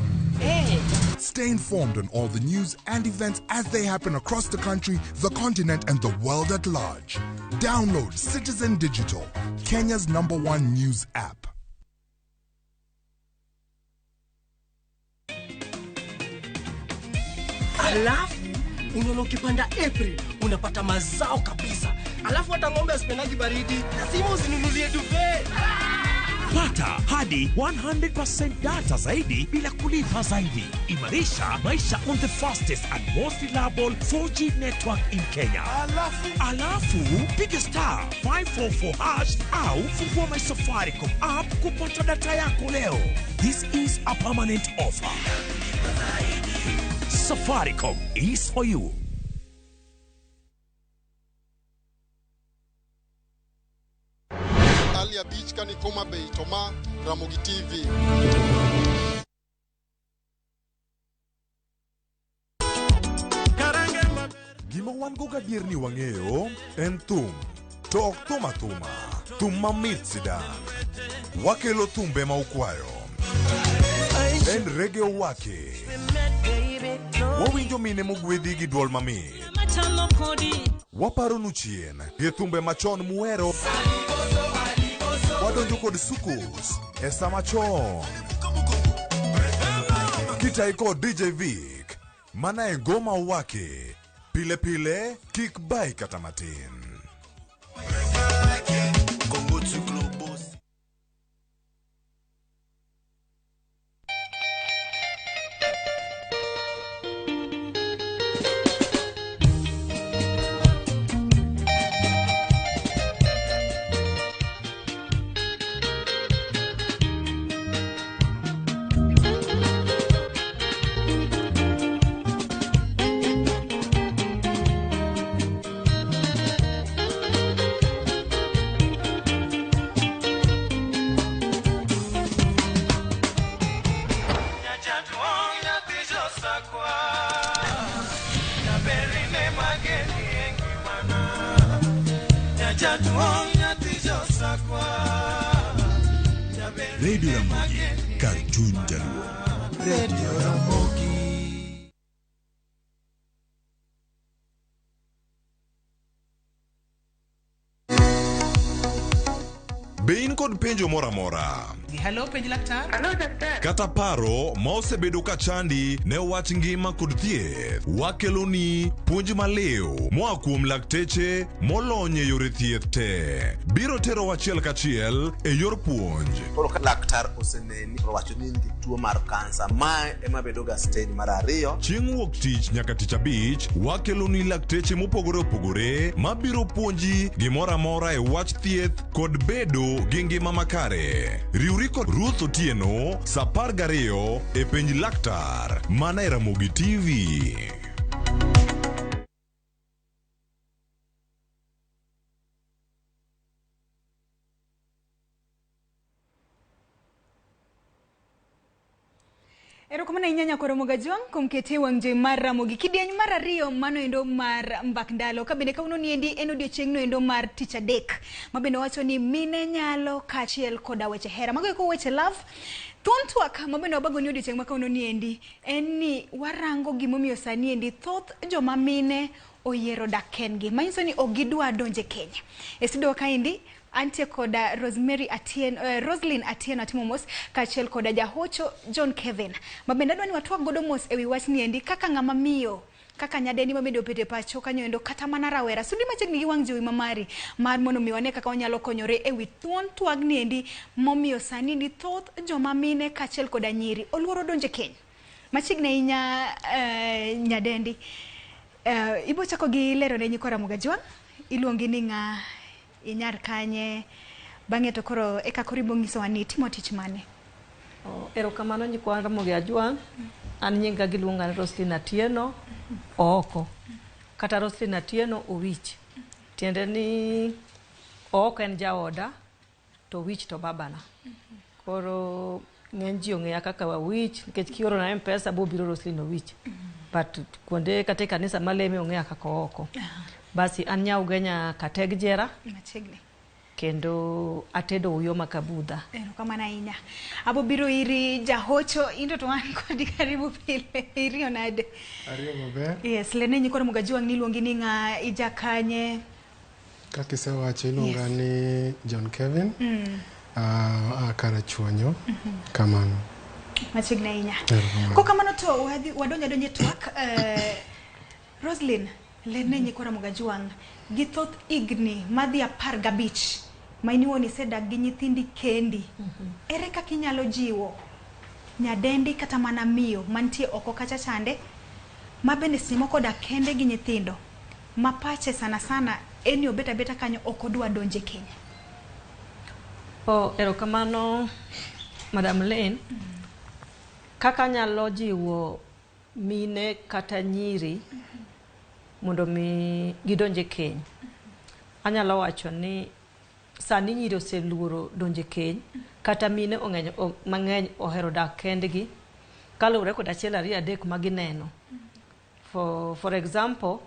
Stay informed on all the news and events as they happen across the country, the continent, and the world at large. Download Citizen Digital, Kenya's #1 news app. Alafu unaona ukipanda April unapata mazao kabisa. Alafu hata ng'ombe asipendaji baridi, lazima usinunulie duvet. Pata hadi 100% data zaidi bila kulipa zaidi. Imarisha maisha on the fastest and most reliable 4G network in Kenya. Alafu piga star 544# au fungua my Safaricom app kupata data yako leo. This is a permanent offer. Safaricom is for you. Alia Beach kani Koma Bay Toma Ramogi TV. Gima wan go gadier ni wang'eyo en thum. To ok thum athuma. Thum mamit sidan. Wakelo thumbe ma ukwayo. En reggae wake. Wawinjo mine mogwedhi gi duol mamit. Waparo nu chien gi thumbe machon muero. Wadonjo kod sukus e sama chon. Kitai kod DJ Vic. Mana e ngoma wake. Pile pile kik bai kata matin. Radio Ramogi, Cartoon Jaluo. Radio Ramogi. Bein kod penjo mora mora. Hello, penj laktar. Hello, daktar. Kata paro ma osebedo ka chandi ne wach ngima kod thieth. Wakeloni puonj maleo moa kuom lakteche molony e yore thieth te. Biro tero wachiel kachiel e yor puonj. Koro ka laktar oseneni wacho ni in gi tuo mar kansa, ma ema bedo ga stage mar 2. Chieng' wuok tich nyaka tich abich, wakeloni lakteche mopogore opogore ma biro puonji gimoro amora e wach thieth kod bedo gi ngima makare. Riwri kod Ruth Otieno, sa 12 e penj laktar, mana e Ramogi TV. Erokamana inyanya koro Mogajwang kumkete wangje mar Ramogi kidieny mar 2 mano endo mar mbak ndalo ka bende kauno niendi en odiochieng' no endo mar tich adek ma bende wacho ni mine nyalo kachiel koda weche hera mago eko weche love Tuntwak ma bende wabago ni odiochieng' ma kauno niendi en ni warango gimomiyo sani endi thoth joma mine oyiero dak kendgi manyiso ni ogidwa donje Kenya esido kaindi antie koda Roslyn Atieno atimo mos kachiel koda jahocho John Kevin mabende adwani watwak godo mos ewi wach ni endi kaka ng'ama miyo kaka nyadendi mabedo pete pacho kanyo endo kata mana rawera sundi machiegni gi wang' jowi mamari mar mondo mi wane kaka wanyalo konyore ewi thuon twag ni endi momiyo sani ni thoth joma mine kachiel koda nyiri oluoro donje Kenya machiegni ahinya nyadendi ibo chako gi lero ne nyikora Mogajwang iluongi ni ng'a inyar kanye bang'e to koro eka koribo ngiso ani timo tich mane. Erokamano nyikwa Ramogi Ajwang. An nyinga giluonga Roslyn Atieno oko kata Roslyn Atieno owich. Tiende ni oko en jaoda to wich to babana. Koro ng'eny ji ong'eya kaka wawich nikech kioro na M-Pesa bo biro Roslyn owich. But kuonde kata kanisa maleme ong'eya kaka oko. Basi an nya ugenya kateg jera machiegni kendo atedo uyo makabudha. Erokamana inya abo biro iri jahocho indo to an kodi karibu pile iri onade Ariyo maber. Yes lene nyikora Mogajwang niluongi ni ng'a ijakanye kaka isewacho iluonga ni John Kevin Karachuonyo kamano machiegni ahinya ko kamano to wadonja donje twak Roslyn lene nyikora Mogajwang gi thoth igni madhi 15 ma iniwoni sedak gi nyithindi kendi ere kaka inyalo jiwo nyadendi kata mana miyo mantie oko kacha chande ma bende simo koda kende gi nyithindo ma pache sana sana eni obeta beta kanyo okodwa donje Kenya. Erokamano Madam Lane. Kaka nyalo jiwo mine kata nyiri mondo mi gidonje Kenya. Anyalo wacho ni sani nyiri oseluoro donje Kenya kata mine mang'eny ohero dak kendgi kaluwore kod achiel ariyo adek ma gineno. For example,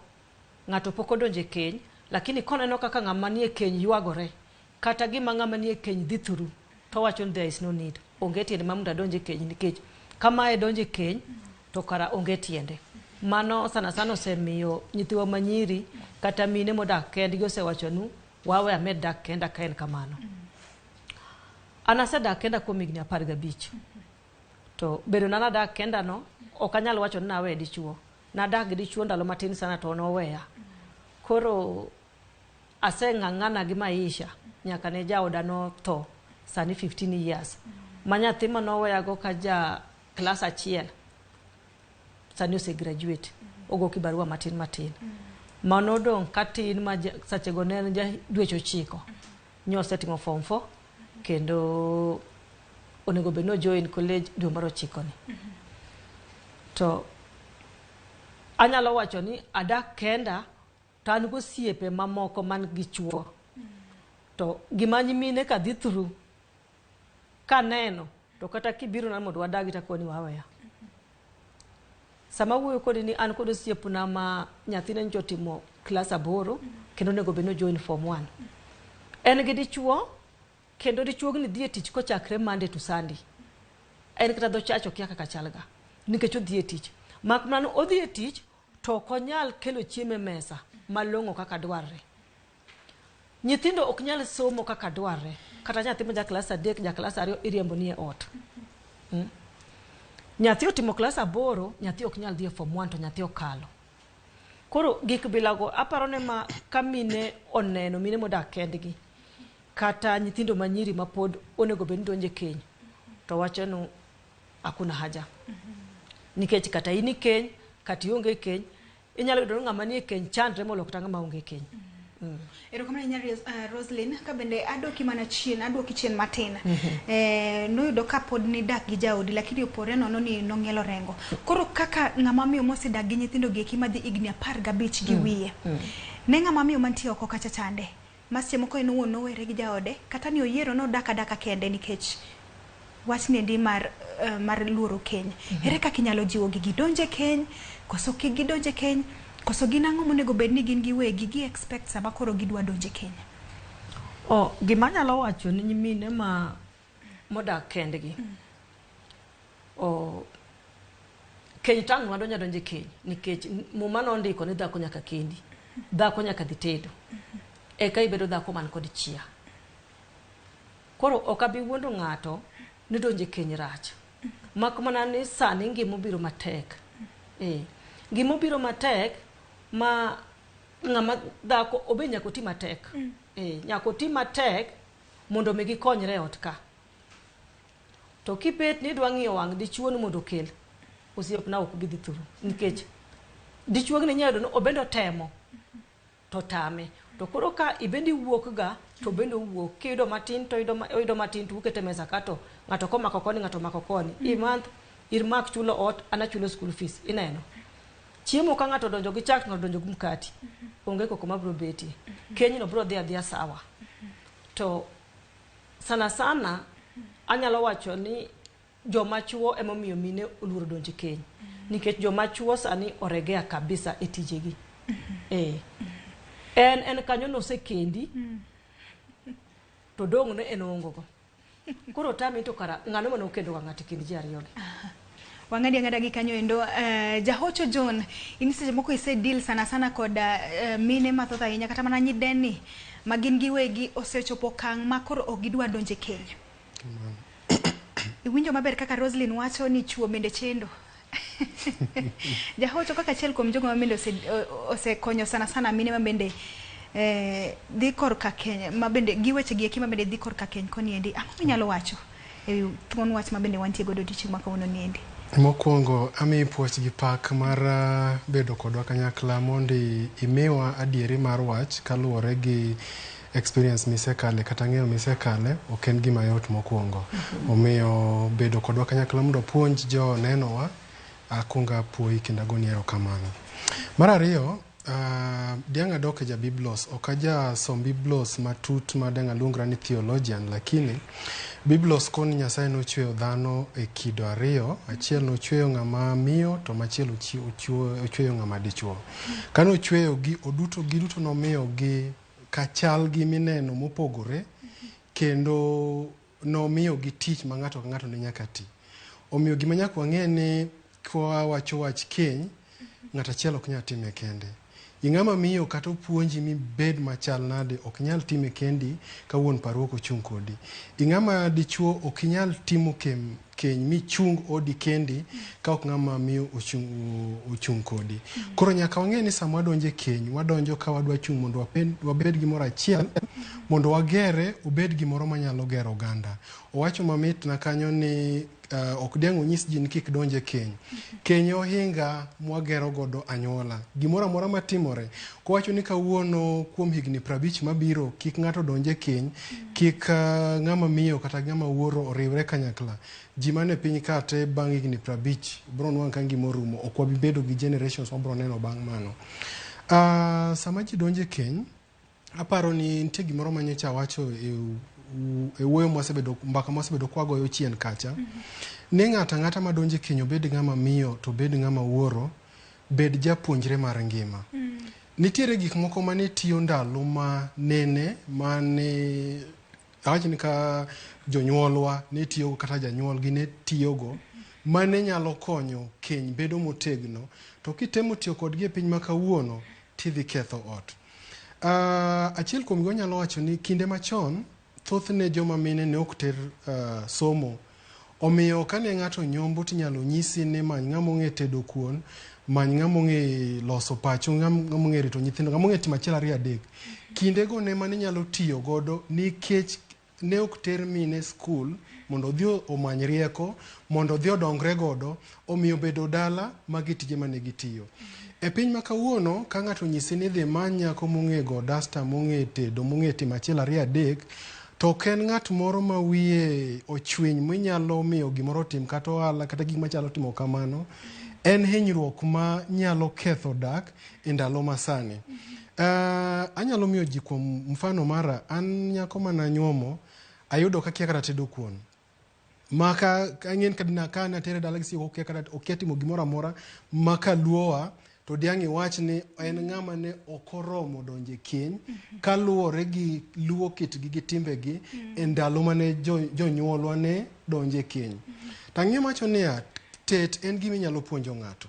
ng'ato pok odonje Kenya lakini koneno kaka ng'ama nie Kenya ywagore kata gima ng'ama nie Kenya dhi thuru to wacho ni there is no need. Onge tiende ma mondo adonje Kenya nikech kama e donje Kenya to kara onge tiende. Mano sana sana osemiyo nyithiwa manyiri kata mine modak kendgi osewacho nu wawe amed dak kenda ka en kamano. An asedak kenda kuom higni 15 to bedo na nadak kenda no ok anyal wacho ni nawe dichuo. Nadak gi dichuo ndalo matin sana to noweya. Koro aseng'ang'ana gi maisha nyaka ne jaoda no tho sani 15 years. Manyathi manoweya go ka ja class 1 sani ose graduate ogo kibarua matin mano dong katin ma sache go ne ja dwecho 9 nyose timo form 4 kendo onego beno join college dwe mar 9 ni to anyalo wacho ni adak kenda to an go siepe mamoko man gi chuo to gimanyi mine ka dhi through kaneno to kata kibiro na mondo wadagi ta koni waweya. Sama wuoyo kodi ni an kod osiepna ma nyathine njo timo class 8 kendo nego beno join form 1 En gi dichuo kendo dichuo ni dhi e tich kochakre Monday to Sunday. En kata dho chacho kia kaka chalga nikech odhi e tich. Mak mano odhi e tich to ok onyal kelo chiemo e mesa malong'o kaka dwarre. Nyithindo ok nyal somo kaka dwarre. Kata nyathi ma ja klas 3 ja klas 2 iriembo ni e ot. Nyathi otimo klas 8 nyathi ok nyal dhi e form 1 to nyathi okalo. Koro gik bilago aparo ne ma kamine oneno mine modak kendgi kata nyithindo manyiri ma pod onego bed donje keny to wacho no hakuna haja. Nikech kata ini keny kata ionge keny inyalo yudo ng'ama nie keny chandre molo kata ng'ama onge keny. Erokamano nyari Roslyn ka bende adoki mana chien adoki chien matin. Noyudo ka pod ni dak gi jaodi lakini opore nono ni nong'elo rengo. Koro kaka ng'ama miyo mosedak gi nyithindo gi madhi igni 15 gi wiye. Ne ng'ama miyo mantie oko kacha chande. Masche moko en wuon nowere gi jaode kata ni oyiero no daka kende nikech wach ni ndi mar luoro keny. Ere kaka inyalo jiwo gi gidonje keny koso ki gidonje keny koso ginang'o monego bed ni gin giwegi gi expect sama koro gidwa donje keny. Gima nyalo wacho ni nyimine ma modak kendgi. Keny tang' wadonja donje keny nikech muma nondiko ni dhako nyaka kendi. Dhako nyaka dhi tedo. Eka ibedo dhako man kod chia. Koro ok abi wuondo ng'ato ni donje keny rach. Mak mana ni sani ngimo biro matek. Ngimo biro matek ma ng'ama dhako obe nyako ti matek. Nyako ti matek mondo mi gikonyre ot ka. To kibet ni dwa ng'iyo wang' dichuo ni mondo kel osiepna ok bidhi thuru nikech dichuo ni nyalo no obendo temo to tame. To koro ka ibendi wuok ga to bendo wuok kiyudo matin to oyudo matin to ukete mesa kato ng'ato komako koni ng'ato mako koni. Imanth irmak chulo ot ana chulo school fees ineno. Chiemo ka ng'ato donjo gi chak ng'ato donjo gi mkati. Onge koko mabro beti. Keny no bro dhi adhiya sawa. To sana anyalo wacho ni joma chuo ema miyo mine oluoro donjo keny. Nikech joma chuo sani oregea kabisa e tijegi. En kanyo no sekendi to dong ne en ongogo. Koro tami to kara ng'ano mano kendo ga ng'ati kindi ji ariyo gi. Wang'adi gi kanyo endo Jahocho John inise moko ise deal sana kod mine mathoth ahinya kata mana nyideni ma gin giwegi osechopo kang' ma koro ok gidwa donje keny. Iwinjo maber kaka Roslyn wacho ni chuo bende chendo. Jahocho kaka achiel kuom jogo ma bende osekonyo sana mine ma bende dhi korka keny ma bende giweche gi eki ma bende dhi korka keny koni endi ang'o minyalo wacho e thuon wach ma bende wantie godo odiochieng' ma kawuono ni endi. Mokwongo ami puoch gi pak mar bedo kodwa kanyakla mondi imiwa adieri mar wach kaluwore gi experience misekale kata ng'eyo misekale ok en gima yot mokwongo. Omiyo bedo kodwa kanyakla mondo puonj jo nenowa akunga puoi kendo agoni erokamano. Mar ariyo diang' adok e ja biblos ok aja som biblos matut ma dang' aluongra ni theologian lakini biblos koni Nyasaye nochweyo dhano e kido ariyo, achiel nochweyo ng'ama miyo to machielo ochweyo ng'ama dichuo. Kano ochweyo gi giduto nomiyo gi kachal gi mineno mopogore kendo nomiyo gi tich ma ng'ato ka ng'ato ne nyaka ti. Omiyo gima nyaka wang'e ni kwa wacho wach keny ng'ato achiel ok nyal time kende. Ing'ama miyo kata puonji mi bed machal nade ok nyal time kendi ka wuon parruok ochung' kodi. Ing'ama dichuo ok nyal timo keny mi chung odi kendi ka ok ng'ama miyo ochung' kodi. Koro nyaka wang'e ni sama wadonje keny wadonjo ka wadwa chung' mondo wabed gimoro achiel mondo wagere obed gimoro manyalo gero oganda. Owacho mamit na kanyo ni ok diang' onyis ji ni kik donje keny. Keny ohinga mwagero godo anyuola. Gimoro amora matimore. Kowacho ni kawuono kuom higni 50 mabiro kik ng'ato donje keny, kik ng'ama miyo kata ng'ama wuoro oriwre kanyakla. Ji mane piny kate bang' higni 50 bro nwang' ka ngima orumo. Ok wabi bedo gi generations mabro neno bang' mano. Sama ji donje keny, aparo ni nitie gimoro manyocha wacho e wuoyo mwasebedo mbaka mwasebedo kwagoyo chien kacha. Ni ng'ata ma donje keny obed ng'ama miyo to bed ng'ama wuoro bed japuonjre mar ngima. nitiere gik moko mane tiyo ndalo ma nene mane awach ni ka jonyuolwa ne tiyo kata janyuol gi ne tiyogo mane nyalo konyo keny bedo motegno to kitemo tiyo kodgi e piny ma kawuono tidhi ketho ot. Achiel kuom go nyalo wacho ni kinde machon thothne joma mine ne ok ter somo, omiyo kane ng'ato nyombo tinyalo nyisi ni many ng'ama ong'e tedo kuon, many ng'ama ong'e loso pacho, ng'ama ong'e rito nyithindo, ng'ama ong'e timo achiel ariyo adek. Kinde go ne mane nyalo tiyo godo nikech ne ok ter mine skul mondo odhi omany rieko, mondo odhi odongre godo, omiyo bedo dala magi tije mane gitiyo. E piny ma kawuono ka ng'ato nyisi ni dhi many nyako mong'e go dasta, mong'e tedo, mong'e timo achiel ariyo adek, to ken ng'at moro ma wiye ochwiny minyalo miyo gimoro tim kata ohala kata gik machalo timo kamano, en hinyruok ma nyalo ketho dak e ndalo masani. Anyalo miyo ji kuom mfano mara, an nyako mana nyuomo, ayudo kakia kata tedo kuon. Maka ang'en kadina ka na tere dala gisi okia timo gimoro amora maka luowa, to diang' iwach ni en ng'ama ne okoromo donje keny kaluwore gi luwo kitgi gi timbegi e ndalo mane jonyuolwa ne donje keny. Tang'e macho niya, tet en gima inyalo puonjo ng'ato.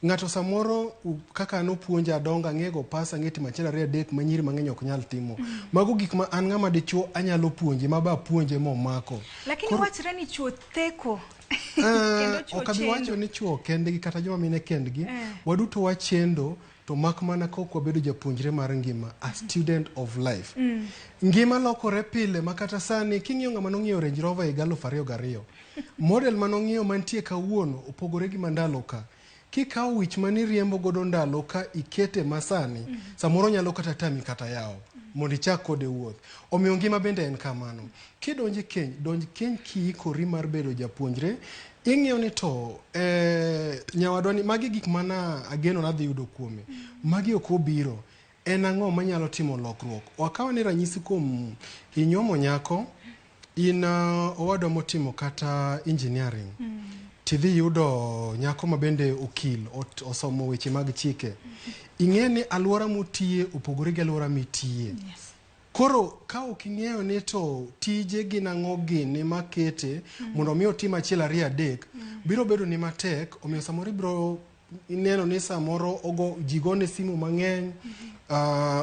Ng'ato samoro kaka nopuonja donga ng'ego pasa ng'eti machiel ariyo adek ma nyiri mang'eny ok nyal timo. Mago gik ma an ng'ama dichuo anyalo puonje ma ba puonje momako. Lakini wachre ni chuo theko. Ok abi wacho ni chuo kendgi kata joma mine kendgi, waduto wachendo to mak mana ka ok wabedo japuonjre mar ngima, a student of life. Ngima lokore pile makata sani king'iyo ng'ama nong'iyo Range Rover higa 2002, model manong'iyo mantie kawuono opogore gi mandalo ka. Kikawo wich mani riembo godo ndalo ka ikete masani, samoro nyalo kata tami kata yawo mondo ichak kode wuoth. Omiyo ngima bende en kamano. Kidonje keny, donj keny kiikori mar bedo japuonjre, ing'iyo ni to nyawadwa ni magi gik mana ageno nadhi yudo kuome. Magi ok obiro. En ang'o manyalo timo lokruok? Wakawa ni ranyisi kuom inyuomo nyako, in owadwa motimo kata engineering. Tidhi yudo nyako ma bende okil, osomo weche mag chike. Ing'e ni alwora motiye opogore gi alwora mitiye. Koro ka ok ing'eyo ni to tije gin ang'o gini makete mondo mi otim achiel ariyo adek, biro bedo ni matek, omiyo samoro ibiro ineno ni samoro jigone simu mang'eny,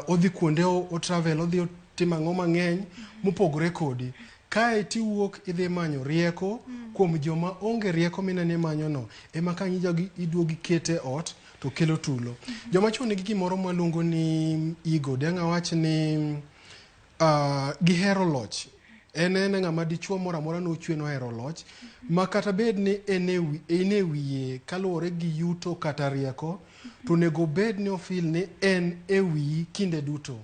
odhi kuonde o travel, odhi timo ang'o mang'eny mopogore kodi. Kae tiwuok idhi manyo rieko kuom joma onge rieko minene manyono, ema ka jogi iduogi kete ot to kelo tulo. Joma chwo nigi gimoro maluongo ni ego, dang' awach ni gihero loch. En ng'ama dichuo moro amora nochwe nohero loch, ma kata bed ni en e wiye kaluwore gi yuto kata rieko, to nego bed ni ofil ni en e wiyi kinde duto.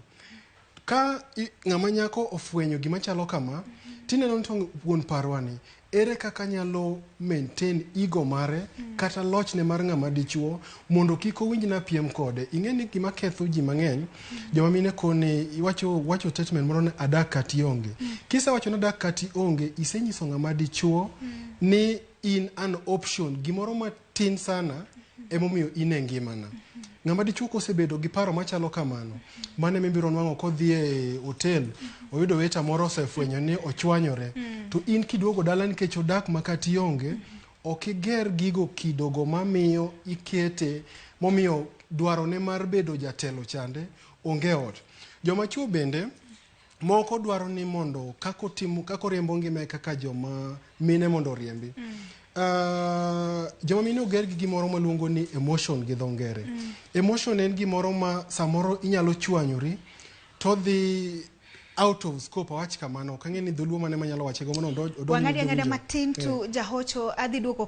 Ka ng'ama nyako ofwenyo gima chalo kama, tineno ni wuon parwani, ere kaka nyalo maintain ego mare kata lochne mar ng'ama dichuo mondo kik owinj na piem kode. Ing'e ni gima ketho ji mang'eny, joma mine kone wacho statement moro ni adak kati onge. Kisewacho ni adak kati onge, isenyiso ng'ama dichuo ni in an option, gimoro matin sana emomiyo in e ngimana. Ng'ama dichuo kosebedo gi paro machalo kamano, mane mibiro nwang'o kodhi e hotel, oyudo weta moro osefwenyo ni ochwanyore, to in kiduogo dala nikech odak makati onge, ok iger gigo kidogo mamiyo ikete, momiyo dwarone mar bedo jatelo chande onge ot. Joma chuo bende moko dwaro ni mondo kako riembo ngima kaka joma mine mondo riembi. Joma mine oger gi gimoro maluongo ni emotion gi dho ngere. Emotion en gimoro ma samoro inyalo chwanyori to dhi out of scope, awach kamano. Kang'e ni dholuo mane manyalo wache go mondo wang'adi matin tu jahocho adhi duoko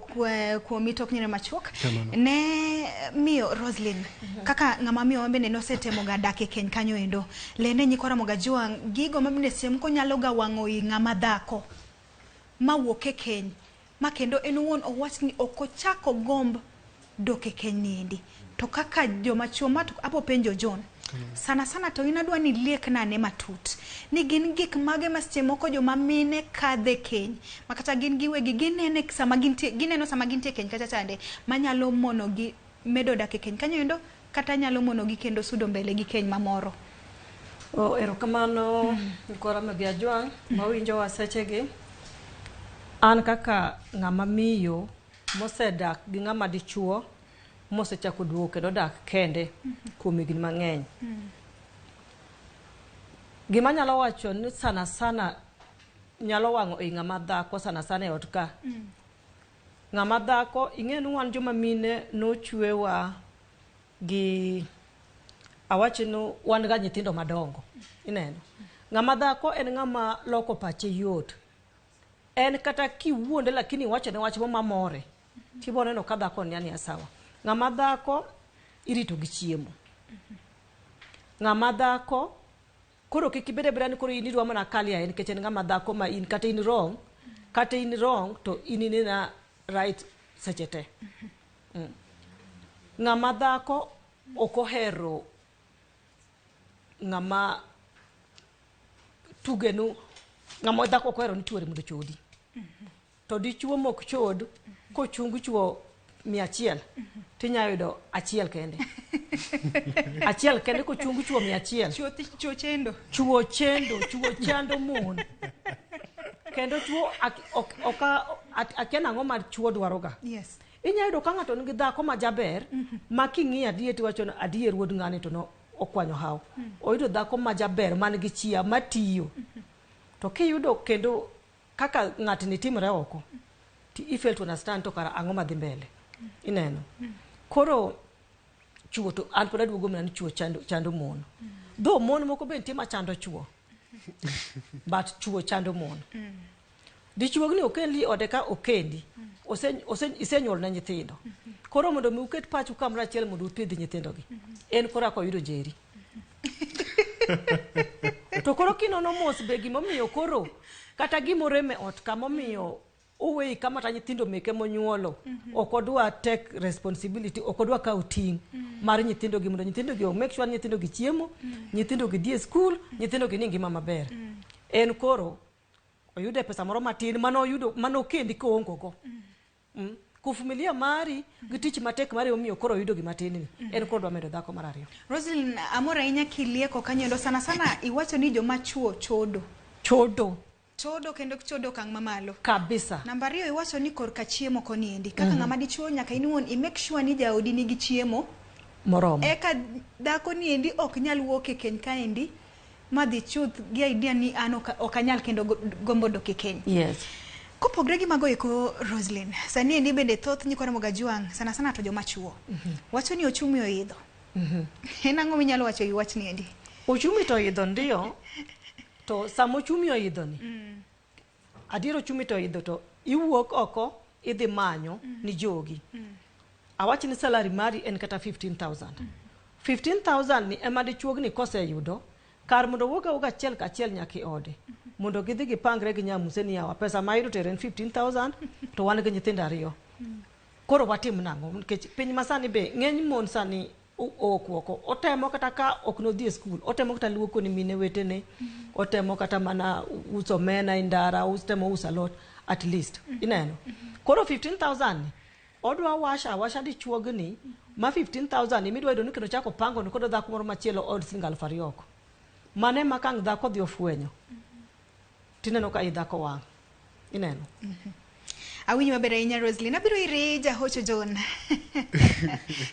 kuom mitok nyine machuok ne miyo Roslyn kaka ng'ama miyo wambe ne nosetemo ga dak e keny kanyo endo lene nyikora moga jua gigo mabende semko nyalo ga wang'o i ng'ama dhako mawuok e keny ma kendo en wuon owach ni okochako gomb dok e keny niendi. To kaka joma chuo apo penjo John, sana to inadwa ni liek nane matut ni gin gik mage masche moko joma mine kadhe keny makata gin giwegi gineno sama gintie keny kata chande manyalo mono gi medo dak e keny kanyo endo kata nyalo monogi kendo sudo mbele gi keny mamoro. Erokamano kora magia Juang mawinjo wasechegi. An kaka ng'ama miyo mosedak gi ng'ama dichuo mosechako duogo kendo dak kende kuom higni mang'eny. Gima nyalo wacho ni sana nyalo wang'o i ng'ama dhako sana e ot ka. Ng'ama dhako ing'e ni wan joma mine nochwewa gi awachinu wan ga nyithindo madongo. Ineno. Ng'ama dhako en ng'ama loko pache yot. En kata kiwuonde lakini wacho ne wach mamore. Tibo neno ka dhako ni asawa. Ng'ama dhako irito gi chiemo. Ng'ama dhako koro kik ibede brani koro in idwa mana kalia en nikech en ng'ama dhako ma in kata in wrong to in na right seche te. Ng'ama dhako ok ohero ng'ama tugenu ng'ama dhako ok ohero ni chuore mondo chodi. To dichuo mok chod kochung chuo 100 tinya yudo achiel kende. Achiel kende kochung chuo 100. Chuo chando mon. Kendo chuo akiana ng'o mar chuo dwaroga. Yes. Inya yudo ka ng'ato nigi dhako ma jaber ma king'i adier tiwacho ni adier wuod ng'ani to no okwanyo hawo. Oyudo dhako ma jaber man gi chia matiyo. To kiyudo kendo kaka ng'at ni timre oko ti ifel to understand to kara ang'o madhi mbele. Ineno. Koro chuo to an pod aduogo mana ni chuo chando mon. Though mon moko be nitie machando chuo. But chuo chando mon. Dichuo ni okendi ode ka okendi. Isenyuol na nyithindo. Koro mondo mi uket pachu kamra achiel mondo upidh nyithindo gi. En kora ko yudo jeri. To koro kinono mos be gimomiyo koro kata gimoreme ot kamomiyo uwe kama ta nyithindo meke monyuolo okodwa take responsibility okodwa ka uting mar nyithindo gi mondo nyithindo gi make sure nyithindo gi chiemo, nyithindo gi die school, nyithindo gi ningi mama ber. En koro oyude pesa moro matin mano kendi ko ongo go. Ku familia mari gi tich matek mari omiyo koro oyudo gi matin ni. En koro dwa medo dhako mar ariyo. Roslyn amora inya kilieko kanyondo sana iwacho ni joma chuo chodo kendo chodo kang mamalo kabisa. Namba 2 iwacho ni korka chiemo koniendi kaka ng'ama dichuo nyaka inuon i make sure ni jaodi nigi chiemo moromo. Eka dhako niendi ok nyal wuok e keny kaendi madhi chuth gi idea ni an ok anyal kendo gombo dok e keny. Yes. Kopogre gi mago eko Roslyn sani endi bende thoth nyiko Ramogi Juang sana to joma chuo wacho ni ochumi oidho. En ang'o minyalo wacho i wach niendi? Ochumi to oidho ndio. To samo chumi oidho ni. Adiero chumi to oidho to iwuok oko idhi manyo ni jogi. Awachi ni salary mari en kata 15,000. 15,000 ni ema dichuog ni kose yudo kar mondo wuok achiel ka achiel nyaki ode. Mondo gidhi gipangre gi nyamuse ni yawa pesa ma yudo teren 15,000 to wan gi nyithindo ariyo. Koro watim nang'o nikech piny masani be ng'eny mon sani okwoko otemo kata ka ok no dhi school otemo kata luoko ni mine wetene otemo kata mana uso mena indara utemo usa lot at least ineno. Koro 15,000 odwa washa dichuogni ma 15,000 midwa yudo ni kendo chako pango ni kodo dhako moro machielo od single farioko mane makang dhako dhi ofwenyo tineno ka idhako wang ineno. Awinyo maber ahinya Roslyn. Abiro ire Jahocho John.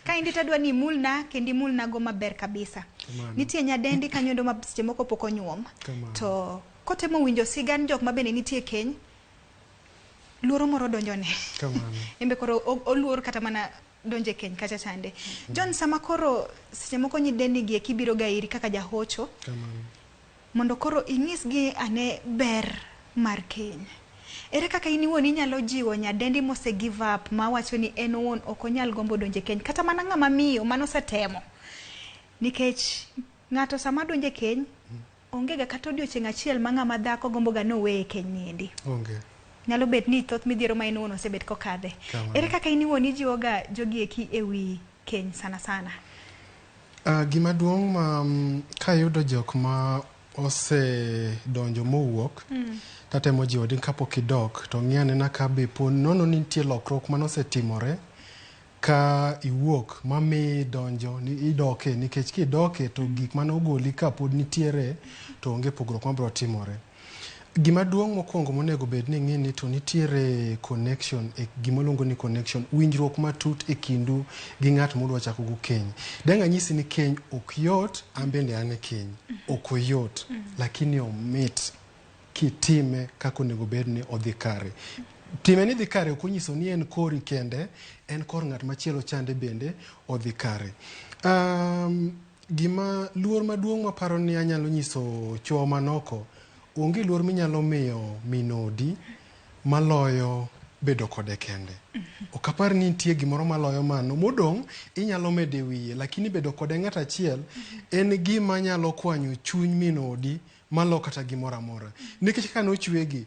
Ka indi tadwa ni mulna kendi mulna go maber kabisa. Nitie nyadendi kanyondo ma seche moko pok onyuom. To kotemo winjo sigan jok mabende nitie keny luoro moro donjone. Embe koro oluor kata mana donje keny kacha chande. John sama koro seche moko nyidendi gi ekibiro ga iri kaka Jahocho. Mondo koro inyis gi ane ber mar keny. Ere kaka iniwoni nyalo jiwo nyadendi mose give up ma wacho ni en won okonyal gombo donje keny kata mana ng'ama miyo mano setemo. Nikech ng'ato sama donje keny onge ga kata odiochieng' achiel ma ng'ama dhako gombo ga no we keny niendi. Onge. Nyalo bet ni thoth midhiero ma inono osebet kokadhe. Ere kaka iniwoni jiwo ga jogi eki ewi keny sana. Gima duong' ma kayudo jok ma ose donjo mowuok tatemo jiwo din kapok idok to ng'iyane na ka be pon nono ni nitie lokruok mano setimore ka iwuok mami donjo ni idoke nikech kidoke to gik mane ogoli ka pod nitiere to onge pogruok mabiro timore. Gima duong' mokwongo monego bed ni ng'eni to nitiere connection, gima luongo ni connection, winjruok matut e kindu gi ng'at modwa chako go keny. Danga nyisi ni keny ok yot, an bende an e keny ok oyot, lakini omit kitime kako onego bed ni odhi kare. Time ni dhi kare ok onyiso ni en kori kende, en kor ng'at machielo chande bende odhi kare. Gima luor maduong' maparo ni anyalo nyiso chwo manoko, onge luor minyalo miyo minodi maloyo bedo kode kende. Ok apar ni nitie gimoro maloyo mano. Modong' inyalo mede wiye, lakini bedo kode ng'at achiel en gima nyalo kwanyo chuny minodi malo kata gimoro amora. Nikech ka nochwegi,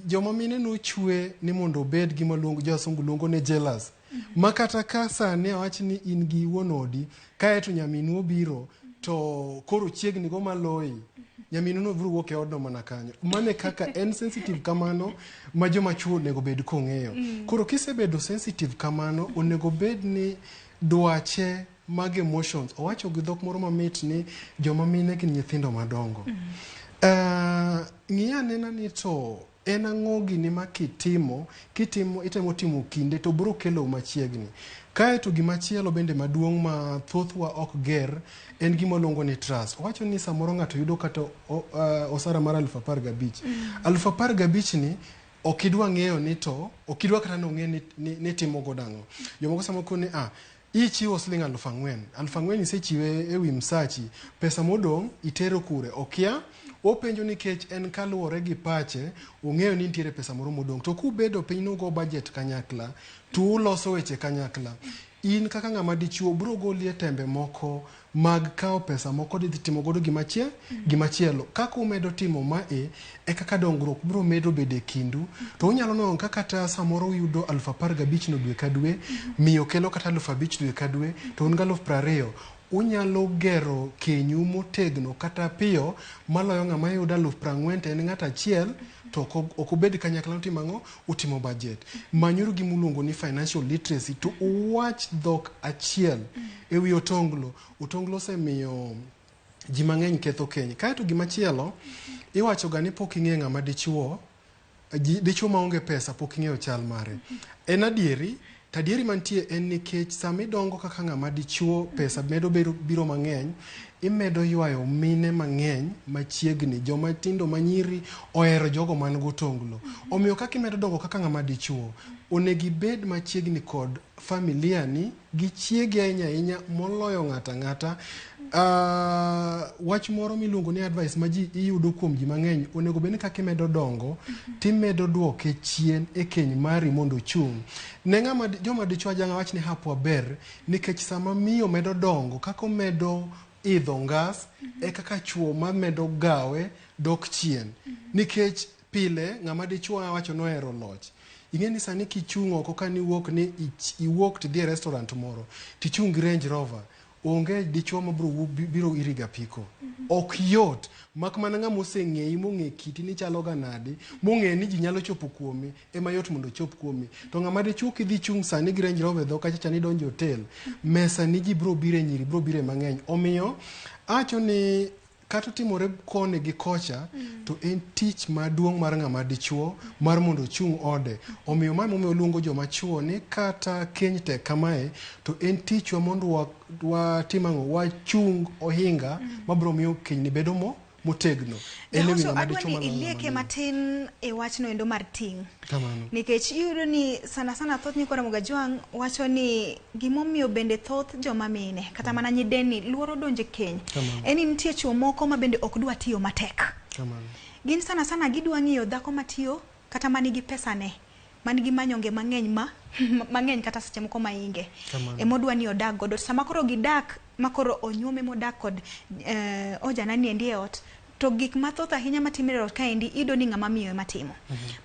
joma mine nochwe ni mondo obed gima josungu luongo ne jealous. Makata ka sani awach ni in gi wuonodi, kae to nyaminu obiro to koro chiegni go maloyi, nyaminu no biro wuok e odno mana kanyo. Mane kaka en sensitive kamano ma joma chuo onego bed kong'eyo. Koro kisebedo sensitive kamano, onego bed ni dwache mag emotions, owacho gi dhok moro mamit ni joma mine gin nyithindo madongo. Ng'iya nena ni to en ang'o gini ma itemo timo kinde to biro kelo machiegni. Kae to gimachielo bende maduong' ma thothwa ok ger en gima luongo ni trust. Owacho ni samoro ng'ato yudo kata osara mar 15,000. 15,000 ni ok idwa ng'eyo ni to ok idwa kata ng'e ni timo godang'o. Jomoko samoko ni ichiwo siling 4,000. 4,000 isechiwe e wi msachi, pesa modong' itero kure okia. Openjo nikech en kaluwore gi pache, ong'eyo ni nitiere pesa moro modong'. To kubedo piny nogo budget kanyakla, to uloso weche kanyakla, in kaka ng'ama dichuo biro golie tembe moko mag kawo pesa moko dhi timo godo gimachielo. Kaka umedo timo mae, e kaka dongruok biro medo bede kindu. To unyalo nono kaka kata samoro uyudo 15,000 no dwe ka dwe, miyo kelo kata 5,000 dwe ka dwe, to un 20,000. Unyalo gero kenyu motegno kata piyo maloyo ng'ama yudo 40,000 to en ng'at achiel to ok obed kanyakla utimo ang'o, utimo budget. Manyuru gimuluongo ni financial literacy, to uwach dhok achiel e wi otonglo. Otonglo osemiyo ji mang'eny ketho keny. Kaeto gimachielo, iwacho ga ni pok ing'e ng'ama dichuo maonge pesa pok ing'eyo chal mare. En adieri, tadieri mantie en nikech samidongo kaka ng'ama dichuo, pesa medo biro mang'eny, imedo ywayo mine mang'eny machiegni, joma tindo manyiri ohero jogo man gotonglo. Omiyo kaka imedo dongo kaka ng'ama dichuo, onegi bed machiegni kod familia ni, gi chiegi ahinya moloyo ng'ata ng'ata. Wach moro miluongo ni advice ma ji iyudo kuom ji mang'eny, onego bed ni kaka imedo dongo timedo duoke chien e keny mari mondo chung'. Ne ng'ama joma dichuo janga wach ni hapwa ber, nikech sama miyo medo dongo, kaka medo idho ngas, e kaka chuo ma medo gawe dok chien. Nikech pile ng'ama dichuo wacho nohero loch. Ing'eni sani kichung' oko ka niwuok ni iwuok tidhi e restaurant moro, tichung' gi Range Rover, onge dichuo ma biro iriga piko. Ok yot, mak mana ng'ama oseng'eyi mong'e kiti ni chalo ga nadi, mong'e ni ji nyalo chopo kuomi, ema yot mondo chop kuomi. To ng'ama dichuo kidhi chung' sani gi Range Rover dho kacha ni donjo hotel, mesa ni ji biro bire nyiri, biro bire mang'eny. Omiyo acho ni kata timore kone gi kocha, to en tich maduong' mar ng'ama dichuo mar mondo chung' ode. Omiyo mae momiyo luongo joma chuo ni kata keny tek kamae, to en tichwa mondo watimango wachung' ohinga mabiro miyo keny ni bedo motegno. Adwa ni ilieke matin e wachno endo mar ting'. Nikech iyudo ni sana thoth ni Ramogi Ajwang' wacho ni gimomiyo bende thoth joma mine kata mana nyideni luoro donje keny en ni nitie chuo moko ma bende ok dwa tiyo matek. Gin sana gidwa ng'iyo dhako matiyo kata manigi pesa ne, manigi manyonge mang'eny mang'eny kata seche moko mainge. Emodwa ni odag godo. Sama koro gidak makoro onyuome modak kod ojana ni endi e ot, to gik mathoth ahinya matimore ot kaendi ido ni ng'ama miyo matimo.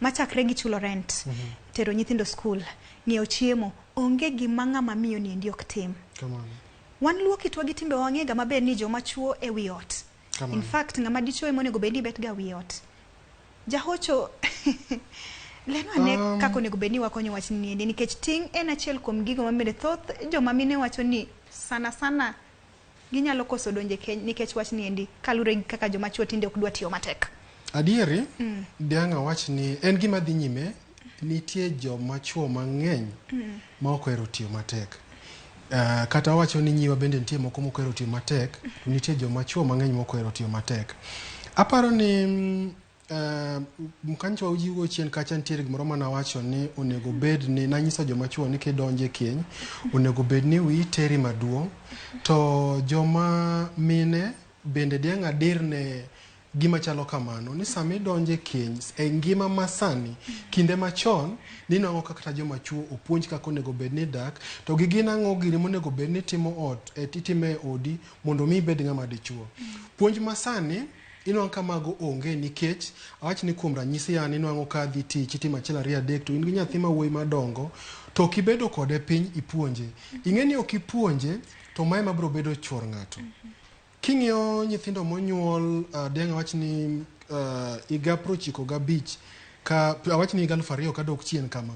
Machakre gi chulo rent, tero nyithindo skul, ng'iewo chiemo, onge gima ng'ama miyo ni endi ok tim. Wan luo kitwa gi timbe wang'ega maber ni joma chuo e wi ot. In fact ng'ama dichuo ema onego bed ni bet ga wi ot. Jahocho Leno ane kako nego beni wakonyo wach ni endi nikech ting en achiel kuom gigo mamede thoth joma mine wacho ni sana ginyalo koso donje keny nikech wach ni endi kalure gi kaka joma chuo tinde ok dwa tiyo matek. Adieri, dianga wach ni en gima dhi nyime, nitie joma chuo mang'eny ma ok ohero tiyo matek. Kata wacho ni nyiwa bende nitie moko ma ok ohero tiyo matek, nitie joma chuo mang'eny ma ok ohero tiyo matek. Aparo ni kanyo ujiwo chien kacha nitiere gimoro mana wacho ni onego bed ni nanyiso joma chuo ni kidonje keny onego bed ni wi teri maduong', to joma mine bende dianga dirne gima chalo kamano ni sami donje keny e ngima masani kinde machon ni nango kaka joma chuo opuonj kaka onego bed ni dak, to gina ngo giri monego bed ni timo ot titime odi mondo mi bed ngama dichuo. Puonj masani ino kamago onge nikech awach ni kuom ranyisi yani ino ka dhi tich itimo achiel ariyo adek to in gi nyathi ma wuoyi madongo to kibedo kode piny ipuonje. Ing'eni ok ipuonje to mae mabiro bedo chuor ng'ato. King'iyo nyithindo monyuol denga wach ni iga prochiko gabich ka awach ni 2000 kadok chien kama.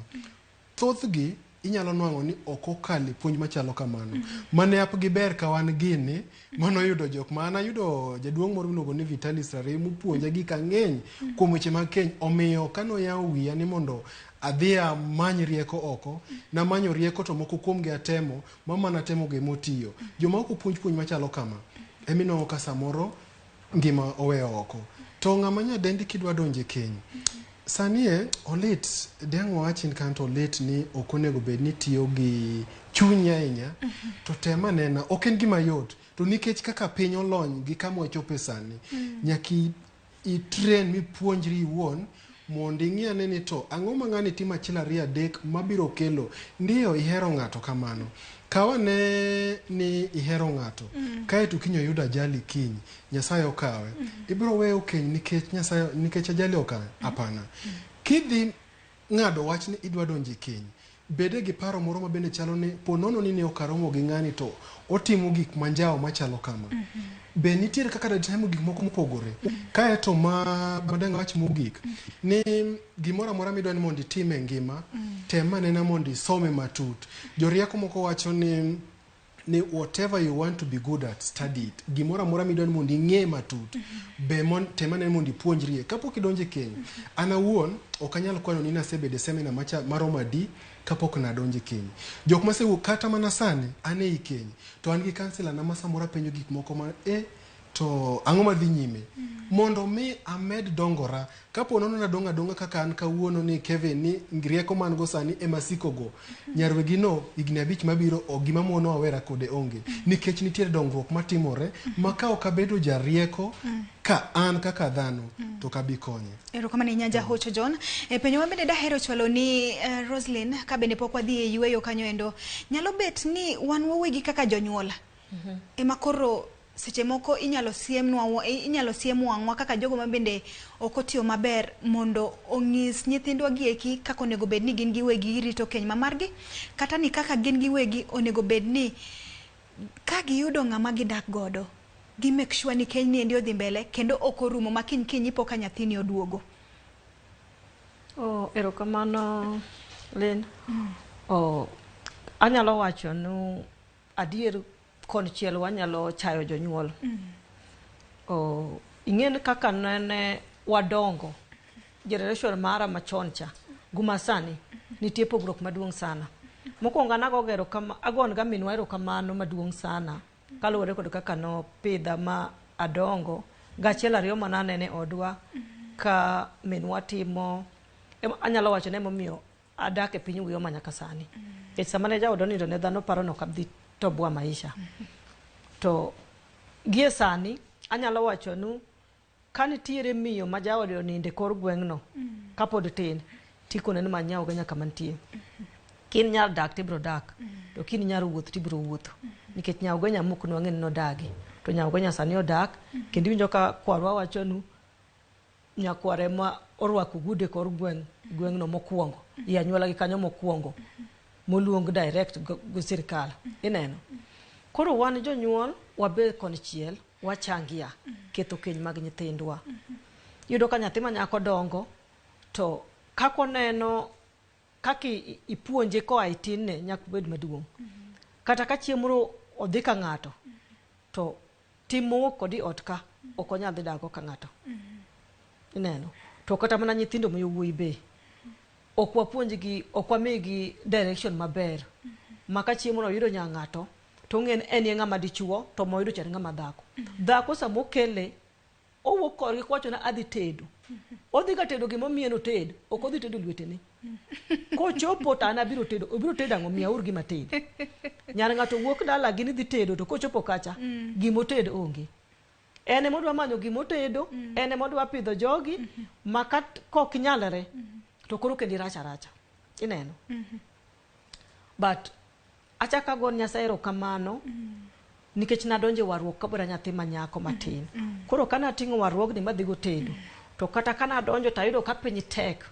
Thothgi inyalo nwang'o ni ok okali puonj machalo kamano. Mane ap giber ka wan gini mano yudo jok mana yudo jaduong' moro miluongo ni Vitalis Rare mupuonja gik ang'eny kuom weche mag keny, omiyo kano yawo wiya ni mondo adhi amany rieko oko na manyo rieko to moko kuom gi atemo mama na temo ge motiyo. Joma ok puonj machalo kama emino ka samoro ngima oweyo oko. To ng'ama nyadendi kidwa donje keny sanie olit dengo wachin kanto olit ni okonego bed ni tiyo gi chunya ahinya to tema nena ok en gima yot to nikech kaka piny olony gi kama wachope sani nyaki i train mi puonjri iwuon mondo ing'e ni to ang'o ma ng'ani timo achiel ariyo adek mabiro kelo ndiyo ihero ng'ato kamano. Kawane ni ihero ng'ato kae to kinyo yudo ajali kiny Nyasaye okawe ibiro weyo keny nikech Nyasaye nikech ajali okawe apana. Kidhi ng'ado wach ni idwa donje keny bede gi paro moro mabende chalo ni ponono ni ne okaromo gi ng'ani to otimo gik manjao machalo kama. Be nitiere kaka da timo gik moko mopogore kae to madenga wach mogik ni gimoro amora midwa ni mondo itime ngima tema nena mondo isome matut. Jorieko moko wacho ni whatever you want to be good at, study it. Gimoro amora midwa ni mondo ing'e matut be tema nena mondo ipuonjrie kapok idonje keny. Ana wuon ok anyal kwano ni nasebede seminar maromo adi kapok nadonje keny. Jok masewuok kata mana sani ane i keny to an gi kansela na masamora penjo gik moko ma to ang'o madhi nyime mondo mi amed dongora kapo nono na donga kaka an kawuono ni Kevin ni ngrieko man go sani e masiko go nyarwegi no igni abich mabiro o gima muono awera kode onge nikech nitiere dongruok matimore maka ok abedo jarieko ka an kaka dhano to kabi konye. Ero kama ni nyanja hocho John penyo mabende dahero chwalo ni Roslyn ka bende pok wadhi e yueyo kanyo endo nyalo bet ni wan wawegi kaka jonyuola ema koro seche moko inyalo siem wang'wa kaka jogo mabende ok otiyo maber mondo ong'is nyithindwa gieki kaka onego bed ni gin giwegi rito keny mamargi kata ni kaka gin giwegi onego bed ni ka giyudo ng'ama gidak godo gi make sure ni keny ni endi odhi mbele kendo ok orumo makiny ipo ka nyathini oduogo. Erokamano Len. Anyalo wacho no adier konchiel wanyalo chayo jonyuol. Ing'en kaka nene wadongo generation mara machon cha guma sani nitie pogruok maduong' sana. Mokwongo nagogero kama agon ga minwa erokamano maduong' sana kaluwore kod kaka no pidha ma adongo gachiel ariyo mananene odwa ka minwa timo anyalo wacho ne momiyo adak e piny wiyo manyaka sani. Sama ne jaodo nindo ne dhano paro no kabdhi to bwa maisha. To gie sani anyalo wacho nu kanitiere miyo ma jaode oninde kor gweng'no kapod tin tikone ni manyao ga nyaka mantie. Kin nyar dak tibro dak to kin nyar wuoth tibro wuotho nikech nyao ga nyamuk no ng'en no dagi to nyao ga nyasani odak kendo winjo ka kwarwa wacho nu nyakware ma orwako gude kor gweng'no mokwongo i anyuola gi kanyo mokwongo moluong direct go sirkal ineno. Koro wan jonyuol wabe konchiel wachangia ketho keny mag nyithindwa. Yudo ka nyathi ma nyako dongo to kako neno kaki ipuonje ko aitine nyak bed maduong. Kata ka chiemro odhi ka ng'ato to timo kodi otka okonya dhi dago ka ng'ato. Ineno. To kata mana nyithindo mo yowuoyi be. Okwa puonjgi okwa migi direction maber. Maka chiemro yudo nya ng'ato to ng'en en ye ng'ama dichuo to moyudo chen ng'ama dhako. Dhako samo kele owuok korgi kwacho na adhi tedo. Odhi ga tedo gimo mieno ted, ok odhi tedo lwetene. Ko chopo tana biro tedo, obiro tedo ang'o miya urgi mated. Nyar ng'ato wuok dala gini dhi tedo to ko chopo kacha gimo ted onge. Ene modwa manyo gimo tedo, ene modwa pidho jogi, makat kok nyalere to koro kendi racha. Ineno. But achaka gon Nyasaye erokamano nikech nadonje warruok kabura nyathi manyako matin. Koro kana tingo warruok ni madhigo tedo. To kata kana donjo tayudo ka piny tek.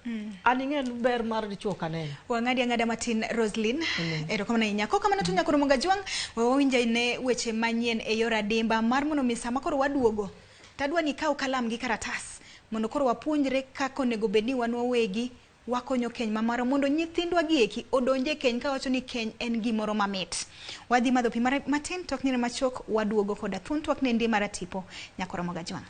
Aning'en ber mar dichuo kaneno. Wang'adi ang'ada matin Roslyn. Erokamano inya. Ko kamano to nyakoro monga jwang wawinja ine weche manyien e yor adimba mar mono misama koro waduogo. Tadwa ni kaw kalam gi karatas. Mondo koro wapuonjre kako nego bedni wan wawegi wakonyo keny mamaro mondo nyithindwa gieki odonje keny ka wacho ni keny en gimoro mamit. Wadhi madho pi matin tok nyine machok waduogo koda thun twak ne ndi maratipo nyakoro monga jwang.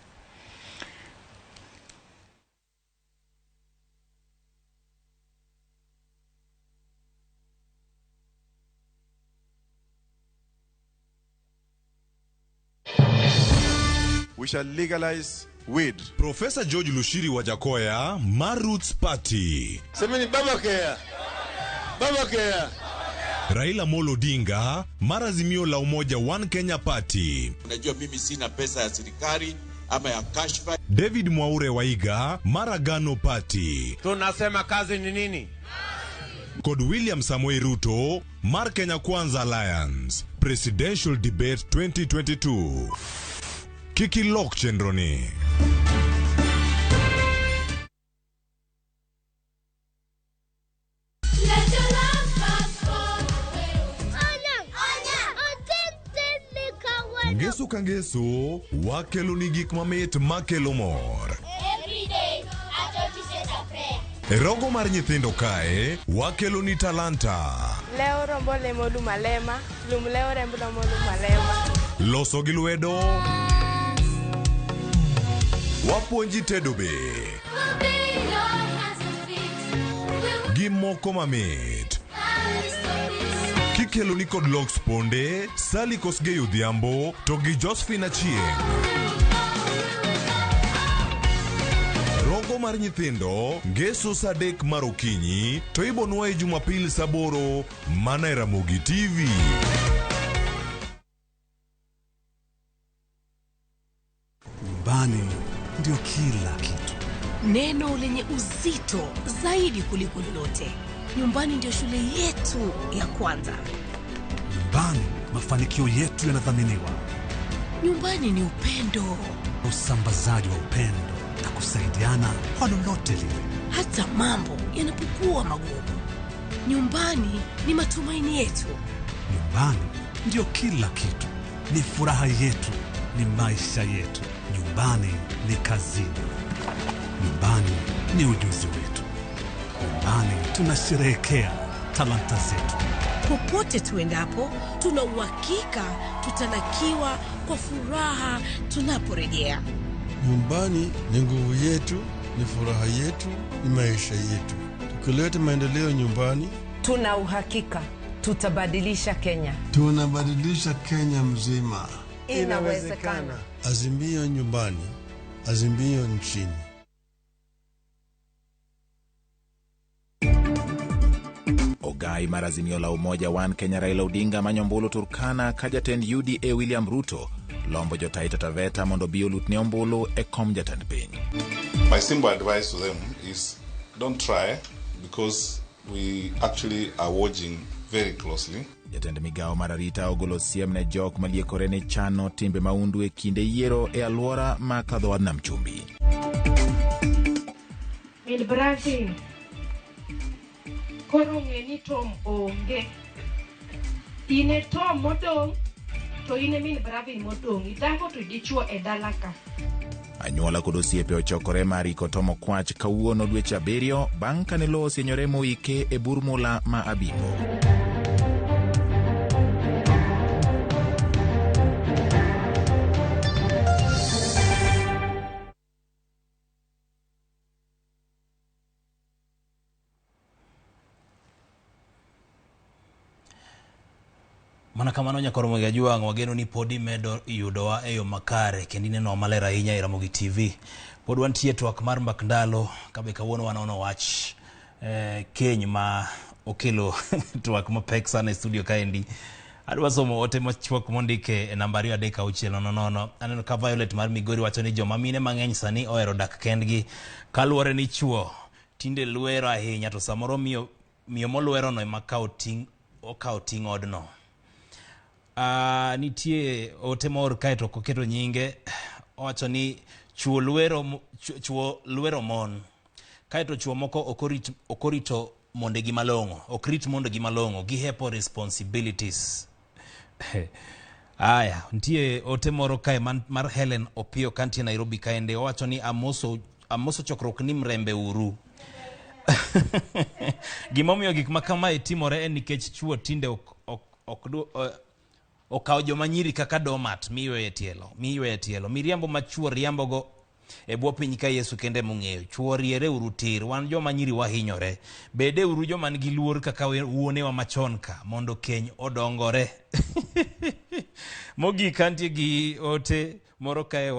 We shall legalize weed. Professor George Lushiri Wajakoya, Roots Party. Semeni Baba Kea. Baba Kea. Raila Molo Odinga, Azimio la Umoja One Kenya Party. Unajua mimi sina pesa ya serikali ama ya kashfa. David Mwaure Waiga, Agano Party. Tunasema kazi ni nini? Kod William Samoei Ruto, Kenya Kwanza Alliance. Presidential Debate 2022. Kiki Lok Chendroni. Ngeso kangeso, wakelo ni gik mamit makelo mor. Everyday, achochi sesa prayer. Rogo mar nyithindo kae, wakelo ni talanta. Leo rombo lemo lumalema, leo rembo lemo lumalema. Loso gi lwedo. Wapuonji tedo be. Gimoko mamit. Kikelo ni kod lok sponde, Sally Kosgei Odhiambo, to gi Josephine Achieng'. Rogo mar nyithindo, ngeso saa 3 mar okinyi, to ibonwa e Jumapil saa 8 mana e Ramogi TV. Nyumbani ndio kila kitu. Neno lenye uzito zaidi kuliko lolote. Nyumbani ndio shule yetu ya kwanza. Nyumbani mafanikio yetu yanadhaminiwa. Nyumbani ni upendo. Usambazaji wa upendo na kusaidiana kwa lolote lile. Hata mambo yanapokuwa magumu. Nyumbani ni matumaini yetu. Nyumbani ndio kila kitu. Ni furaha yetu, ni maisha yetu. Nyumbani ni kazini. Nyumbani ni ujuzi wetu. Nyumbani tunasherehekea talanta zetu. Popote tuendapo, tuna uhakika tutalakiwa kwa furaha tunaporejea. Nyumbani ni nguvu yetu, ni furaha yetu, ni maisha yetu. Tukileta maendeleo nyumbani, tuna uhakika tutabadilisha Kenya. Tunabadilisha Kenya mzima. Inawezekana. Azimio nyumbani, azimio nchini. Ogai mar Azimio la Umoja One Kenya Raila Odinga Manyombulu Turkana kajatend UDA William Ruto lombo jotaita Taveta mondo bi olutne ombulu e kom jatend piny. My simple advice to them is don't try because we actually are watching very closely. Jatend migao mar arita ogolo siem ne jok maliekore ne chano timbe maundu e kinde yiero e alwora ma kadho Nam Chumbi. Il Brazil koro ng'eni tom onge. Ine tom modong to ine min Brazil modong. Idako to dichuo e dalaka. Anyuola kod osiepe ochokore mariko tomo kwach kawuono dweche 7 bang' kane lowo osienyore moike e Burmula ma Abibo. Mana kamano nyakoromo ga juang' wageno ni podi medo yudowa e yo makare kendo ineno maler ahinya e Ramogi TV. Pod wantie twak mar mbak ndalo kabe kawuono wanono wach keny ma okelo twak mapek sana e studio kaendi. Adwa somo ote machuok mondike e namba 23600. Aneno ka Violet mar Migori wacho ni joma mine mang'eny sani ohero dak kendgi kaluwore ni chuo tinde luero ahinya to samoro miyo moluero no ema okawo ting' odno. Nitie ote mor kae to koketo nyinge owacho ni chuo luero mon kae to chuo moko okorito mondegi malong'o, okrit mondegi malong'o, gihepo responsibilities. Aya, nitie ote moro kae mar Helen Opio kantie Nairobi kaende owacho ni amoso chokruok ni mrembe uru. Gimomiyo gik makamae timore en nikech chuo tinde okawo joma nyiri kaka domat miyweye tielo. Miriambo ma chuo riambogo e bwo piny ka Yesu kende mong'eyo. Chuo riere uru tir, wan joma nyiri wahinyore. Bede uru joma nigi luor kaka wuonewa machon ka mondo keny odongore. Mogik kantie gi ote moro kae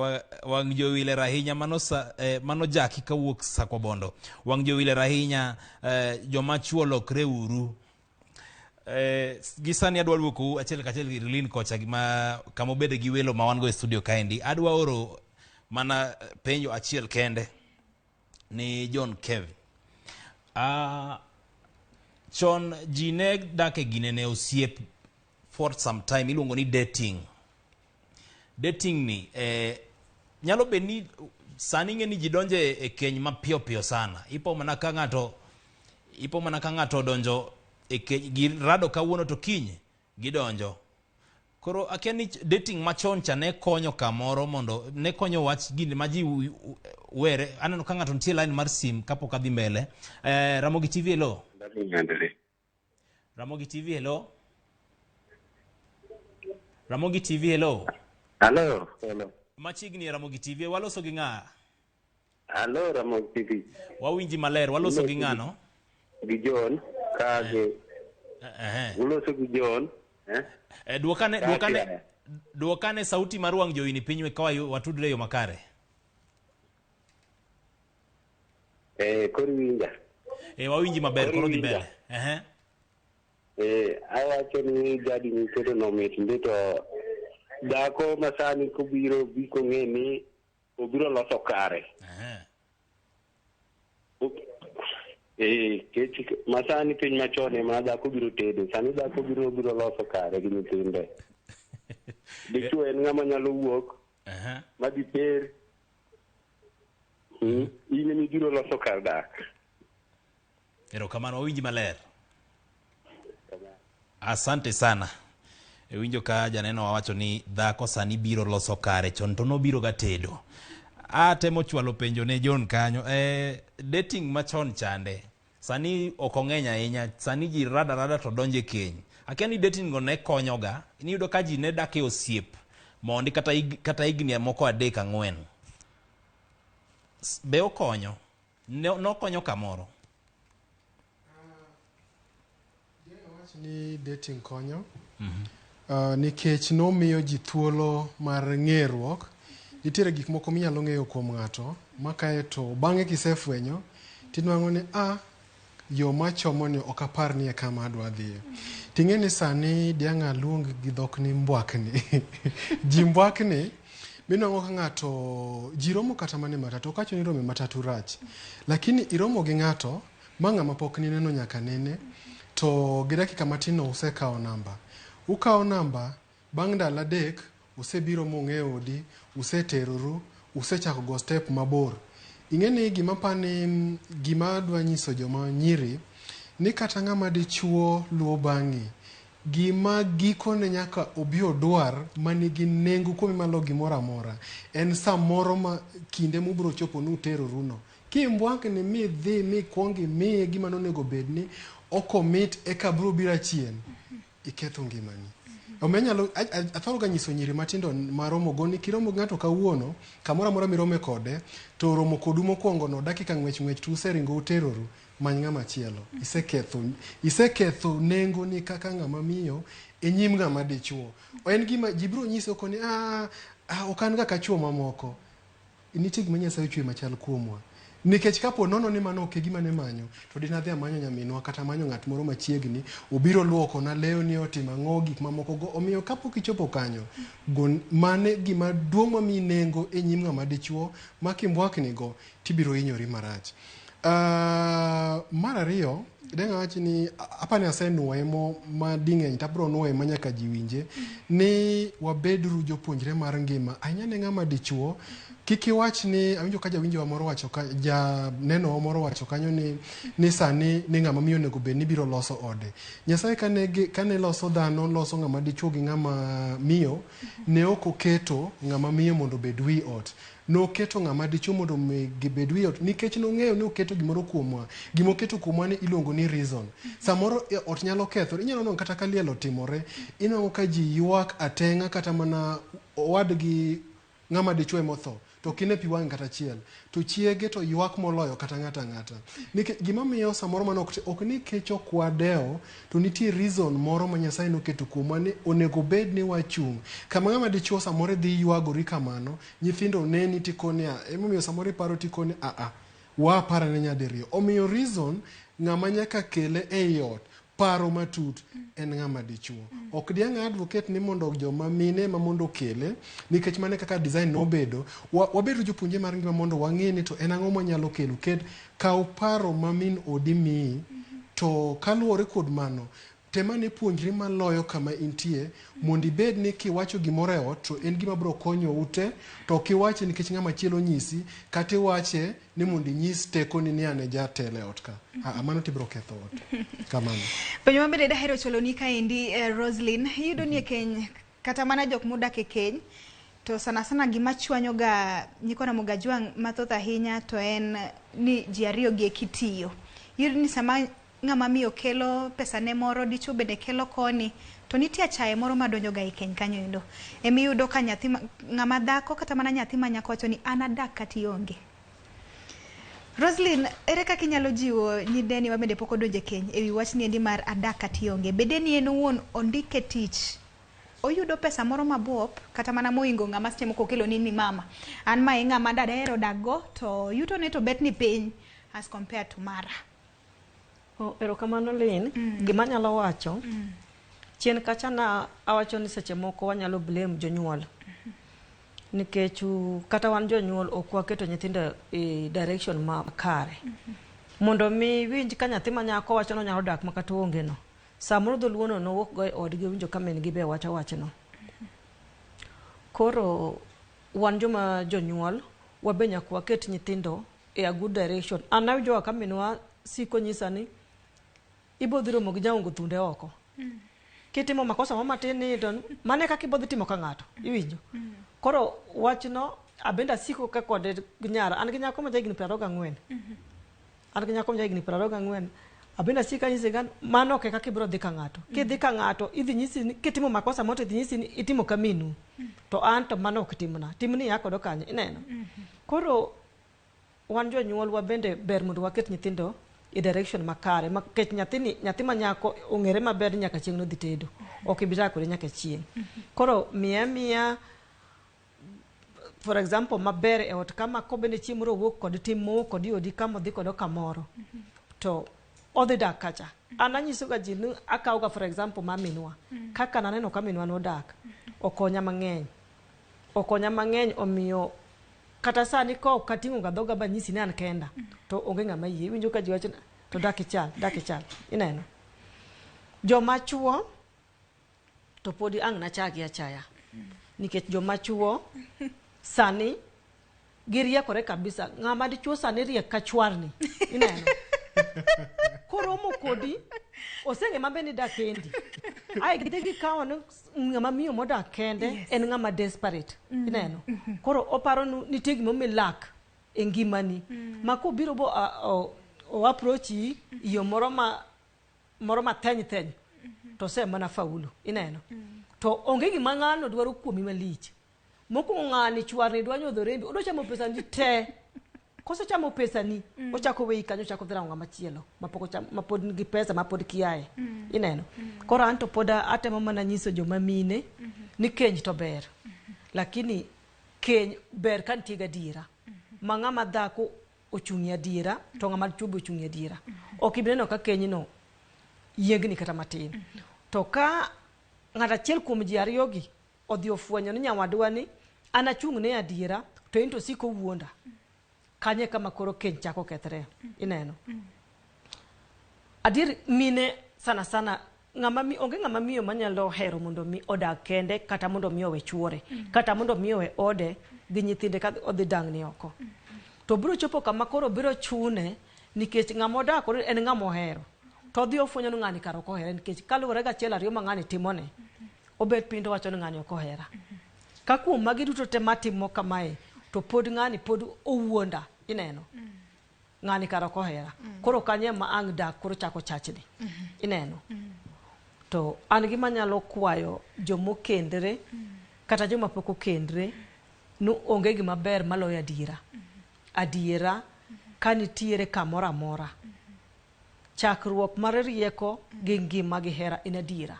wang' jowile rahinya mano jaki kawuok Sakwabondo. Wang' jowile rahinya joma chuo lokre uru. Gisani adwa duoko achiel kachiel Rilin kocha kama obede gi welo ma wan go e studio kaendi. Adwa oro mana penjo achiel kende ni John Kev. Chon ji ne dak e gine ne osiep for some time iluongo ni dating. Dating ni nyalo be ni sani ng'e ni ji donje e keny mapiyo piyo sana. Ipo mana ka ng'ato donjo girado kawuono to kiny gidonjo. Koro akia ni dating machon cha ne konyo kamoro mondo ne konyo wach gini ma ji were. Aneno ka ng'ato nitie line mar sim kapok adhi mbele. Ramogi TV hello. Ramogi TV hello. Ramogi TV hello. Hello. Machiegni Ramogi TV waloso gi ng'a? Hello Ramogi TV. Wawinji maler waloso gi ng'ano? Gi John kage. Uloso gi John. Duokane sauti mar wang' jowi ni pinywe ka watudre yo makare. Kori winja. Wawinji maber koro dhi mbele. Awacho ni jadi ni keto nomit ndito dako masani kubiro biko ng'e ni obiro loso kare. Masani piny machone ma dhako biro tedo, sani dhako biro loso kare gi nyithinde. Dichuo en ng'ama nyalo wuok madhi ter, in emi biro loso kar dak. Erokamano, wawinji maler. Asante sana. Winjo ka janeno wawacho ni dhako sani biro loso kare, chon to nobiro ga tedo. Temo chwalo penjo ne John kanyo. Dating machon chande sani okong'eny ahinya, sani ji rada to donje keny. Akia ni dating go ne konyoga, iyudo ka ji ne dak e osiep mondi kata higni moko 3-4. Be okonyo? Nokonyo kamoro? Ni dating konyo nikech nomiyo ji thuolo mar ng'eruok. Nitiere gik moko minyalo ng'eyo kuom ng'ato makae to bang'e kisefwenyo tinwang'o ni yo machomo ni ok apar ni kama adwa dhiye. Ting'e ni sani dianga luong gi dhok ni mbwakni. Ji mbwakni minwang'o ka ng'ato ji romo kata mane matatu, okacho ni romo matatu rach. Lakini iromo gi ng'ato ma ng'ama pok ni neno nyaka nene to gi dakika matino usekawo namba. Ukawo namba bang' ndalo 3 usebiro mong'eyo odi, useteroru, usechako go step mabor. Ing'eni gima adwa nyiso joma nyiri ni kata ng'ama dichuo luo bang'i gima giko ne nyaka obio dwar manigi nengo kuom malo gimoro amora en samoro ma kinde mubro chopo nutero runo kimbwank ni mi dhi mi kuongi mi gima nonego bedni okomit eka bro bira chien iketho ngimani omenyalo athoro ga nyiso nyiri matindo maromo goni kiromo ng'ato kawuono kamora mora mirome kode to romo kodu mokwongo no dakika ngwech tu seringo uteroru many ng'ama chielo iseketho nengo ni kaka ng'ama miyo e nyim ng'ama dichuo en gima jibro nyiso koni okan ga kachuo mamoko nitie gima Nyasaye chwe machal kuomwa nikech kapo nono ni mano ok gima ne manyo to dinadhi amanyo nyaminwa kata manyo ng'at moro machiegni obiro luoko na leo ni otimo ang'o gik mamoko go omiyo kapo kichopo kanyo mane gima duong' mami nengo e nyim ng'ama dichuo makimbwakni go tibiro hinyori marach. Mar ariyo denga wachi ni apani asenuoye ma ding'eny tabro nuoye manyaka jiwinje ni wabedru jopuonjre mar ngima ahinya ne ng'ama dichuo kiki wach ni awinjo ka jawinjo wa moro wacho ka ja neno moro wacho kanyo ni sani ni ng'ama miyo nego be ni biro loso ode Nyasaye kane loso dhano loso ng'ama dichuo gi ng'ama miyo ne ok oketo ng'ama miyo mondo bed wi ot no keto ng'ama dichuo mondo bed wi ot nikech nong'eyo ni oketo gimoro kuomwa gimo keto kuomwa ni iluongo ni reason samoro ot nyalo kethore inyalo no kata kalielo timore inango ka ji ywak atenga kata mana owadgi ng'ama dichuo emotho to kine pi wang' kata chiel to chiege to ywak moloyo kata ng'ata nikech gima miyo samoro man ok ni kecho kwadeo to nitie reason moro ma Nyasaye noketo kuomwa ni onego bed ni wachung' kama ng'ama dichuo samoro dhi ywagori kamano nyithindo neni tikoni emomiyo samoro iparo tikoni wapara ne nyadiriyo omiyo reason ng'ama nyaka kele ei ot paro matut en ng'ama dichuo ok dianga advocate ni mondo joma mine ma mondo kele nikech mane kaka design nobedo wabedo jopuonje mar ngima mondo wang'e ni to en ang'o manyalo kelo kaw paro ma min odi miyi to kaluwore kod mano temane puonjri maloyo kama intie mondo ibed ni kiwacho gimoro e ot to en gima bro konyo ute to kiwache nikech ng'ama chielo nyisi kata iwache ni mondo inyis teko ni ane jatele ot ka mano tibro ketho ot kamano penyo mabende dahero choloni kaendi Roslyn yudo ni e keny kata mana jok modak e keny to sana gima chwanyo ga nyikona moga jwang' mathoth ahinya to en ni ji ariyo gi ekitiyo yudo ni sama ng'ama miyo kelo pesa ne moro dichuo bende kelo koni to nitie chaye moro madonjo ga e keny kanyo endo emiyudo ka nyathi ng'ama dhako kata mana nyathi ma nyako wacho ni an adak kata ionge. Roslyn, ere kaka inyalo jiwo nyideni ma bende pok odonjo e keny ewi wach ni endi mar adak kata ionge bende ni en owuon ondike tich oyudo pesa moro mabuop kata mana moingo ng'ama seche moko kelo ni mama an ma ng'ama dadahero dago to yuto ne to bet ni piny as compared to mara. Erokamano Lin, gima nyalo wacho chien kacha na awacho ni seche moko wanyalo blame jonyuol nikech kata wan jonyuol ok waketo nyithindo e direction ma kare mondo mi winj ka nyathi ma nyako wacho no nyalo dak makata onge no samoro dholuono no wuok go e odgi winjo ka min gi be wacho wachno koro wan joma jonyuol wabe nyaka waket nyithindo e a good direction anawinjo ka minwa siko nyisa ni ibodhiro mo gi jaongo thunde oko kitimo makosa mama tin ni to mane kaka ibodhi timo ka ng'ato iwinjo koro wachno abenda siko ka kod nyara an gi nyako ma jagni 24 an gi nyako ma jagni 24 abenda sika nyisi gan mano ke kaka ibro dhi ka ng'ato kidhi ka ng'ato idhi nyisi ni kitimo makosa moto idhi nyisi ni itimo kaminu to an to mano ok timna timni yako do kanye ineno koro wan jonyuol wa bende ber mondo waket nyithindo e direction makare makech nyathi ma nyako ong'ere maber nyaka chieng' no dhi tedo ok ibita kore nyaka chieng' koro miya for example maber e ot kama ko bende chiemo ro wuok kod timo kod yodi kama dhi kod kamoro to odhi dak kacha ananyiso ga ji ni akaw ga for example maminwa kaka naneno kaminwa no dak okonya mang'eny omiyo kata sani ko katingo ga dhoga ba nyisi ni an kenda to onge ng'ama yie winjo ka ji wacho to dak ichal ineno joma chuo to podi ang' na chagi achaya nikech joma chuo sani giriekore kabisa ng'ama dichuo sani riek ka chwarni ineno koromo kodi osenge mabe ni dakendi ai gidegi kawo ngama miyo moda kende en ngama desperate ineno koro oparo ni tigi mo milak engimani mako biro bo o approach yo moroma teny to se mana faulu ineno to onge gima ng'ano dwaro kuomi malich moko ng'ani chwarni dwa nyodho rembi odo chamo pesa ni te kose chamo pesa ni ochako wei kanyo chako dhira ng'ama chielo mapod nigi pesa mapod kiaye ineno koro anto poda atemo mana nyiso joma mine ni keny to ber lakini keny ber kan tiga dira mang'ama dhako ochung'ia dira to ng'ama chuo ochung'ia dira okibineno ka keny no yiengni kata matin to ka ng'ata chiel kuom ji ariyogi odhi ofwenyo ni nyawadwa ni ana chung'ne adira to into siko wuonda kanye kama koro keny chako kethre ineno adir mine sana onge ng'ama miyo manyalo hero mondo mi odag kende kata mondo mi owe chuore kata mondo mi owe ode gi nyithinde ka odhi dangni oko to biro chopo kama koro biro chune nikech ng'ama odak en ng'ama ohero to dhi ofwenyo ni ng'ani karo ko hera nikech kaluwore ga chiel ariyo ma ng'ani timone obet piny to wacho ni ng'ani ok ohera ka kuom magi duto te matimo kamae to pod ng'ani pod owuonda ineno ng'ani karo ko hera koro kanye ma ang' dak koro chako chachni ineno to an gima nyalo kwayo jomokendre kata joma pok okendre no onge gima ber maloyo adiera kanitiere kamoro amora chakruok mar rieko gi ngima gi hera in adiera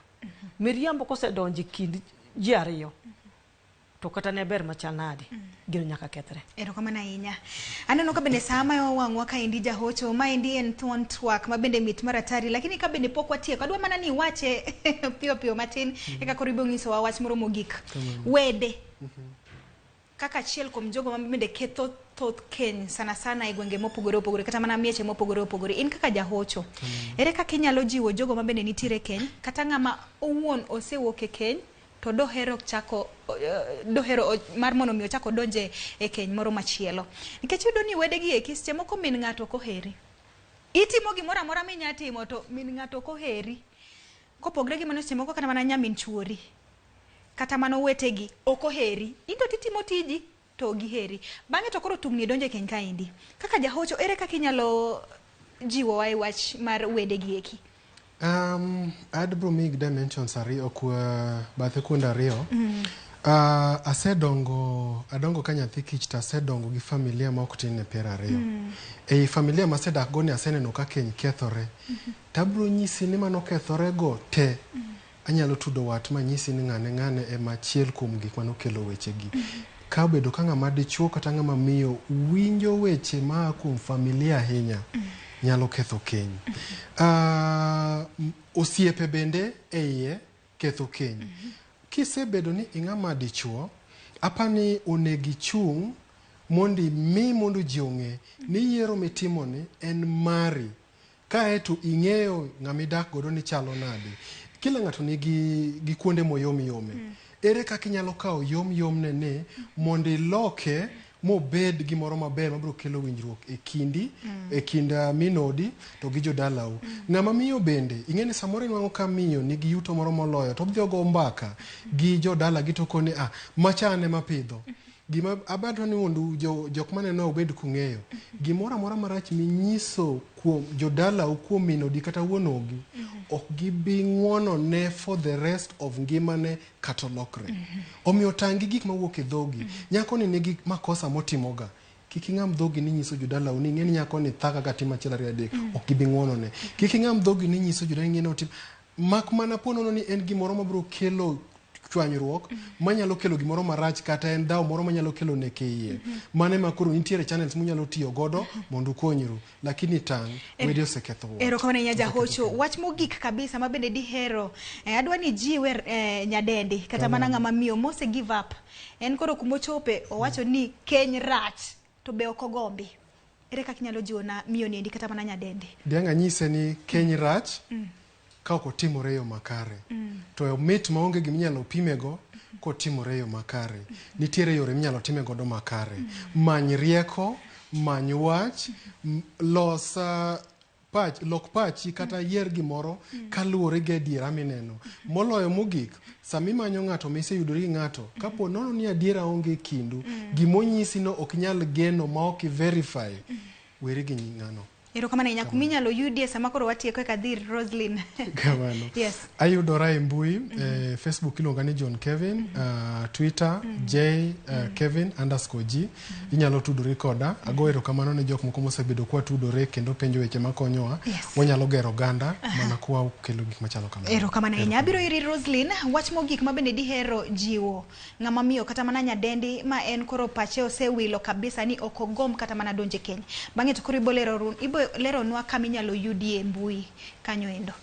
miriambo kosedonjo kind ji ariyo to kata ne ber machal nade gino nyaka kethre erokamano ahinya aneno ka bende sama wang'wa ka indi jahocho ma indi en thuon twak ma bende mit maratari lakini ka bende pok watieko adwa mana ni wache piyo matin eka koro ibiro nyisowa wach moro mogik wede kaka achiel kuom jogo ma bende ketho thoth keny sana e gwenge mopogore opogore kata mana mieche mopogore opogore in kaka jahocho ere kaka inyalo jiwo jogo ma bende nitiere keny kata ng'ama owuon osewuok e keny to dohero mar mono mi ochako donje e keny moro machielo nikech yudo ni wedegi e kiste moko min ng'ato koheri itimo gimoro amora minya timo to min ng'ato koheri kopogre gi mano moko kata mana nyamin chuori kata mano wetegi okoheri into titimo tiji to giheri bang'e to koro tungni donje keny kaindi kaka jahocho ere kaka inyalo jiwo wach mar wedegi eki adbro mig dimensions ariyo kwa bathe kuonde ariyo adongo ka nyathi kich to asedongo gi familia ma ok tin ne 20 ei familia ma asedak go ni aseneno ka keny kethore tabro nyisi ni mano kethore go te anyalo tudo wat ma nyisi ni ng'ane ema achiel kuom gik mano kelo wechegi ka bedo ka ng'ama dichuo kata ng'ama miyo winjo weche ma kuom familia ahinya nyalo ketho keny osiepe bende eiye ketho keny kisebedo ni ing'ama dichuo apani onegi chung mondo ji ong'e ni yiero mitimo ni en mari kae to ing'eyo ng'ama idak godo ni chalo nade kila ng'ato nigi kuonde moyomyome ere kaka inyalo kawo yomyomne ne mondo iloke mobed gimoro maber mabiro kelo winjruok e kindi e kind minodi to gi jodalau ng'ama miyo bende ing'eni samoro inwang'o ka miyo nigi yuto moro moloyo to obdhi ogo mbaka gi jodala gi to kone machane mapidho gima abadwa ni mondo jok maneno obed kung'eyo gimoro amora marach minyiso kuom jodalau kuom minodi kata wuonogi ok gibi ng'wono ne for the rest of ngimane kata lokre omiyo tangi gik mawuok e dhogi nyako ni nigi makosa motimoga kik ing'am dhogi ni nyiso jodalau ni ng'eni nyako ni thaka ka tim achiel ariyo adek ok gibi ng'wono ne kik ing'am dhogi ni nyiso jodalau ni ng'eni otim mak mana ponono ni en gimoro mabiro kelo chwanyruok manyalo kelo gimoro marach kata en daw moro manyalo kelo nek iye mane makoro nitiere channels munyalo tiyo godo mondo konyru lakini tang wedio seketho erokamano ahinya jahocho wach mogik kabisa ma bende dihero adwa ni jiwe nyadendi kata mana ng'ama miyo mose give up en koro kumochope owacho ni keny rach to be ok ogombi ere kaka inyalo jiwo na miyo niendi kata mana nyadendi dianga nyise ni keny rach ka ok otimore yo makare to mit maonge giminyalo pimego kotimore yo makare nitiere yore minyalo time godo makare many rieko many wach los lok pachi kata yier gimoro kaluwore gi adiera mineno. Moloyo mogik, sami manyo ng'ato miseyudori ng'ato, kapo nono ni adiera onge kindu, gimonyisi no ok nyal geno ma ok verify, weri gi ng'ano. Erokamano ahinya. Kuma inyalo yudie sama koro watieko kadhir Roslyn. Kamano. Yes. Ayudora e mbui, Facebook iluonga ni John Kevin, Twitter Kevin_G. Inyalo tudori koda. Ago erokamano ne jok moko mosebedo kwa tudore kendo penjo weche makonyowa. Wanyalo gero oganda mana kwa kelo gik machalo kamano. Erokamano ahinya. Abiro iri Roslyn, wach mogik mabende dihero jiwo ng'ama miyo kata mana nyadendi ma en koro pache osewilo kabisa ni okogom kata mana donje keny. Bang'e to koro lero nwa kama inyalo yudie mbui kanyo endo.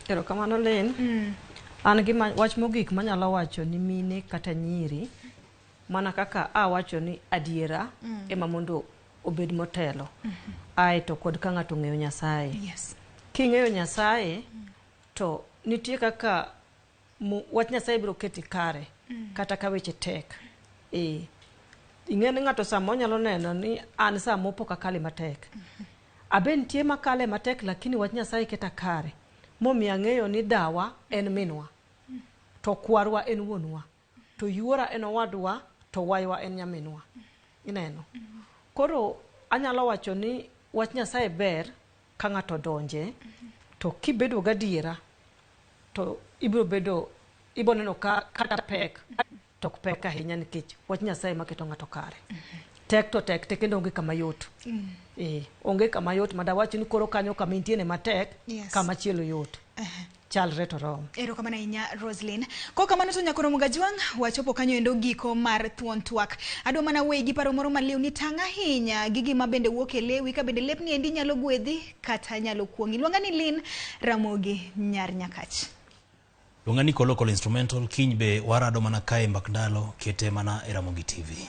Erokamano Len. An gi wach mogik manyalo wacho ni mine kata nyiri mana kaka wacho ni adiera ema mondo obed motelo. To kod ka ng'ato ng'eyo Nyasaye. King'eyo Nyasaye to nitie kaka wach Nyasaye biro keti kare kata ka weche tek. Ing'eni ng'ato samo nyalo neno ni an samo poka kale matek. Aben tie makale matek lakini wach Nyasaye keta kare. Momi ang'eyo ni dawa en minwa. To kwarwa en wuonwa. To yuora en owadwa, to waywa en nyaminwa. Ineno. Koro anyalo wacho ni wach Nyasaye ber ka ng'ato donje, to kibedo gadiera to ibiro neno kata pek. Tok pek ahinya nikech wach Nyasaye maketo ng'ato kare. Tek to tek kendo onge kama yot. Onge kama yot madawachi ni koro kanyo kama intiene matek kama chielo yot. Chalre to rom. Erokamano ahinya Roslyn. Kokamano to nyakoro Mugajwang' wachopo kanyo endo giko mar thuon twak. Adwa mana weyi gi paro moro maliw ni tang' ahinya gi gima bende wuok e lewi ka bende lepni endi nyalo gwedhi kata nyalo kuong'i. Iluonga ni Lin Ramogi nyar Nyakach. Luonga ni Local Instrumental. Kiny be warado mana kae mbak ndalo kete mana e Ramogi TV.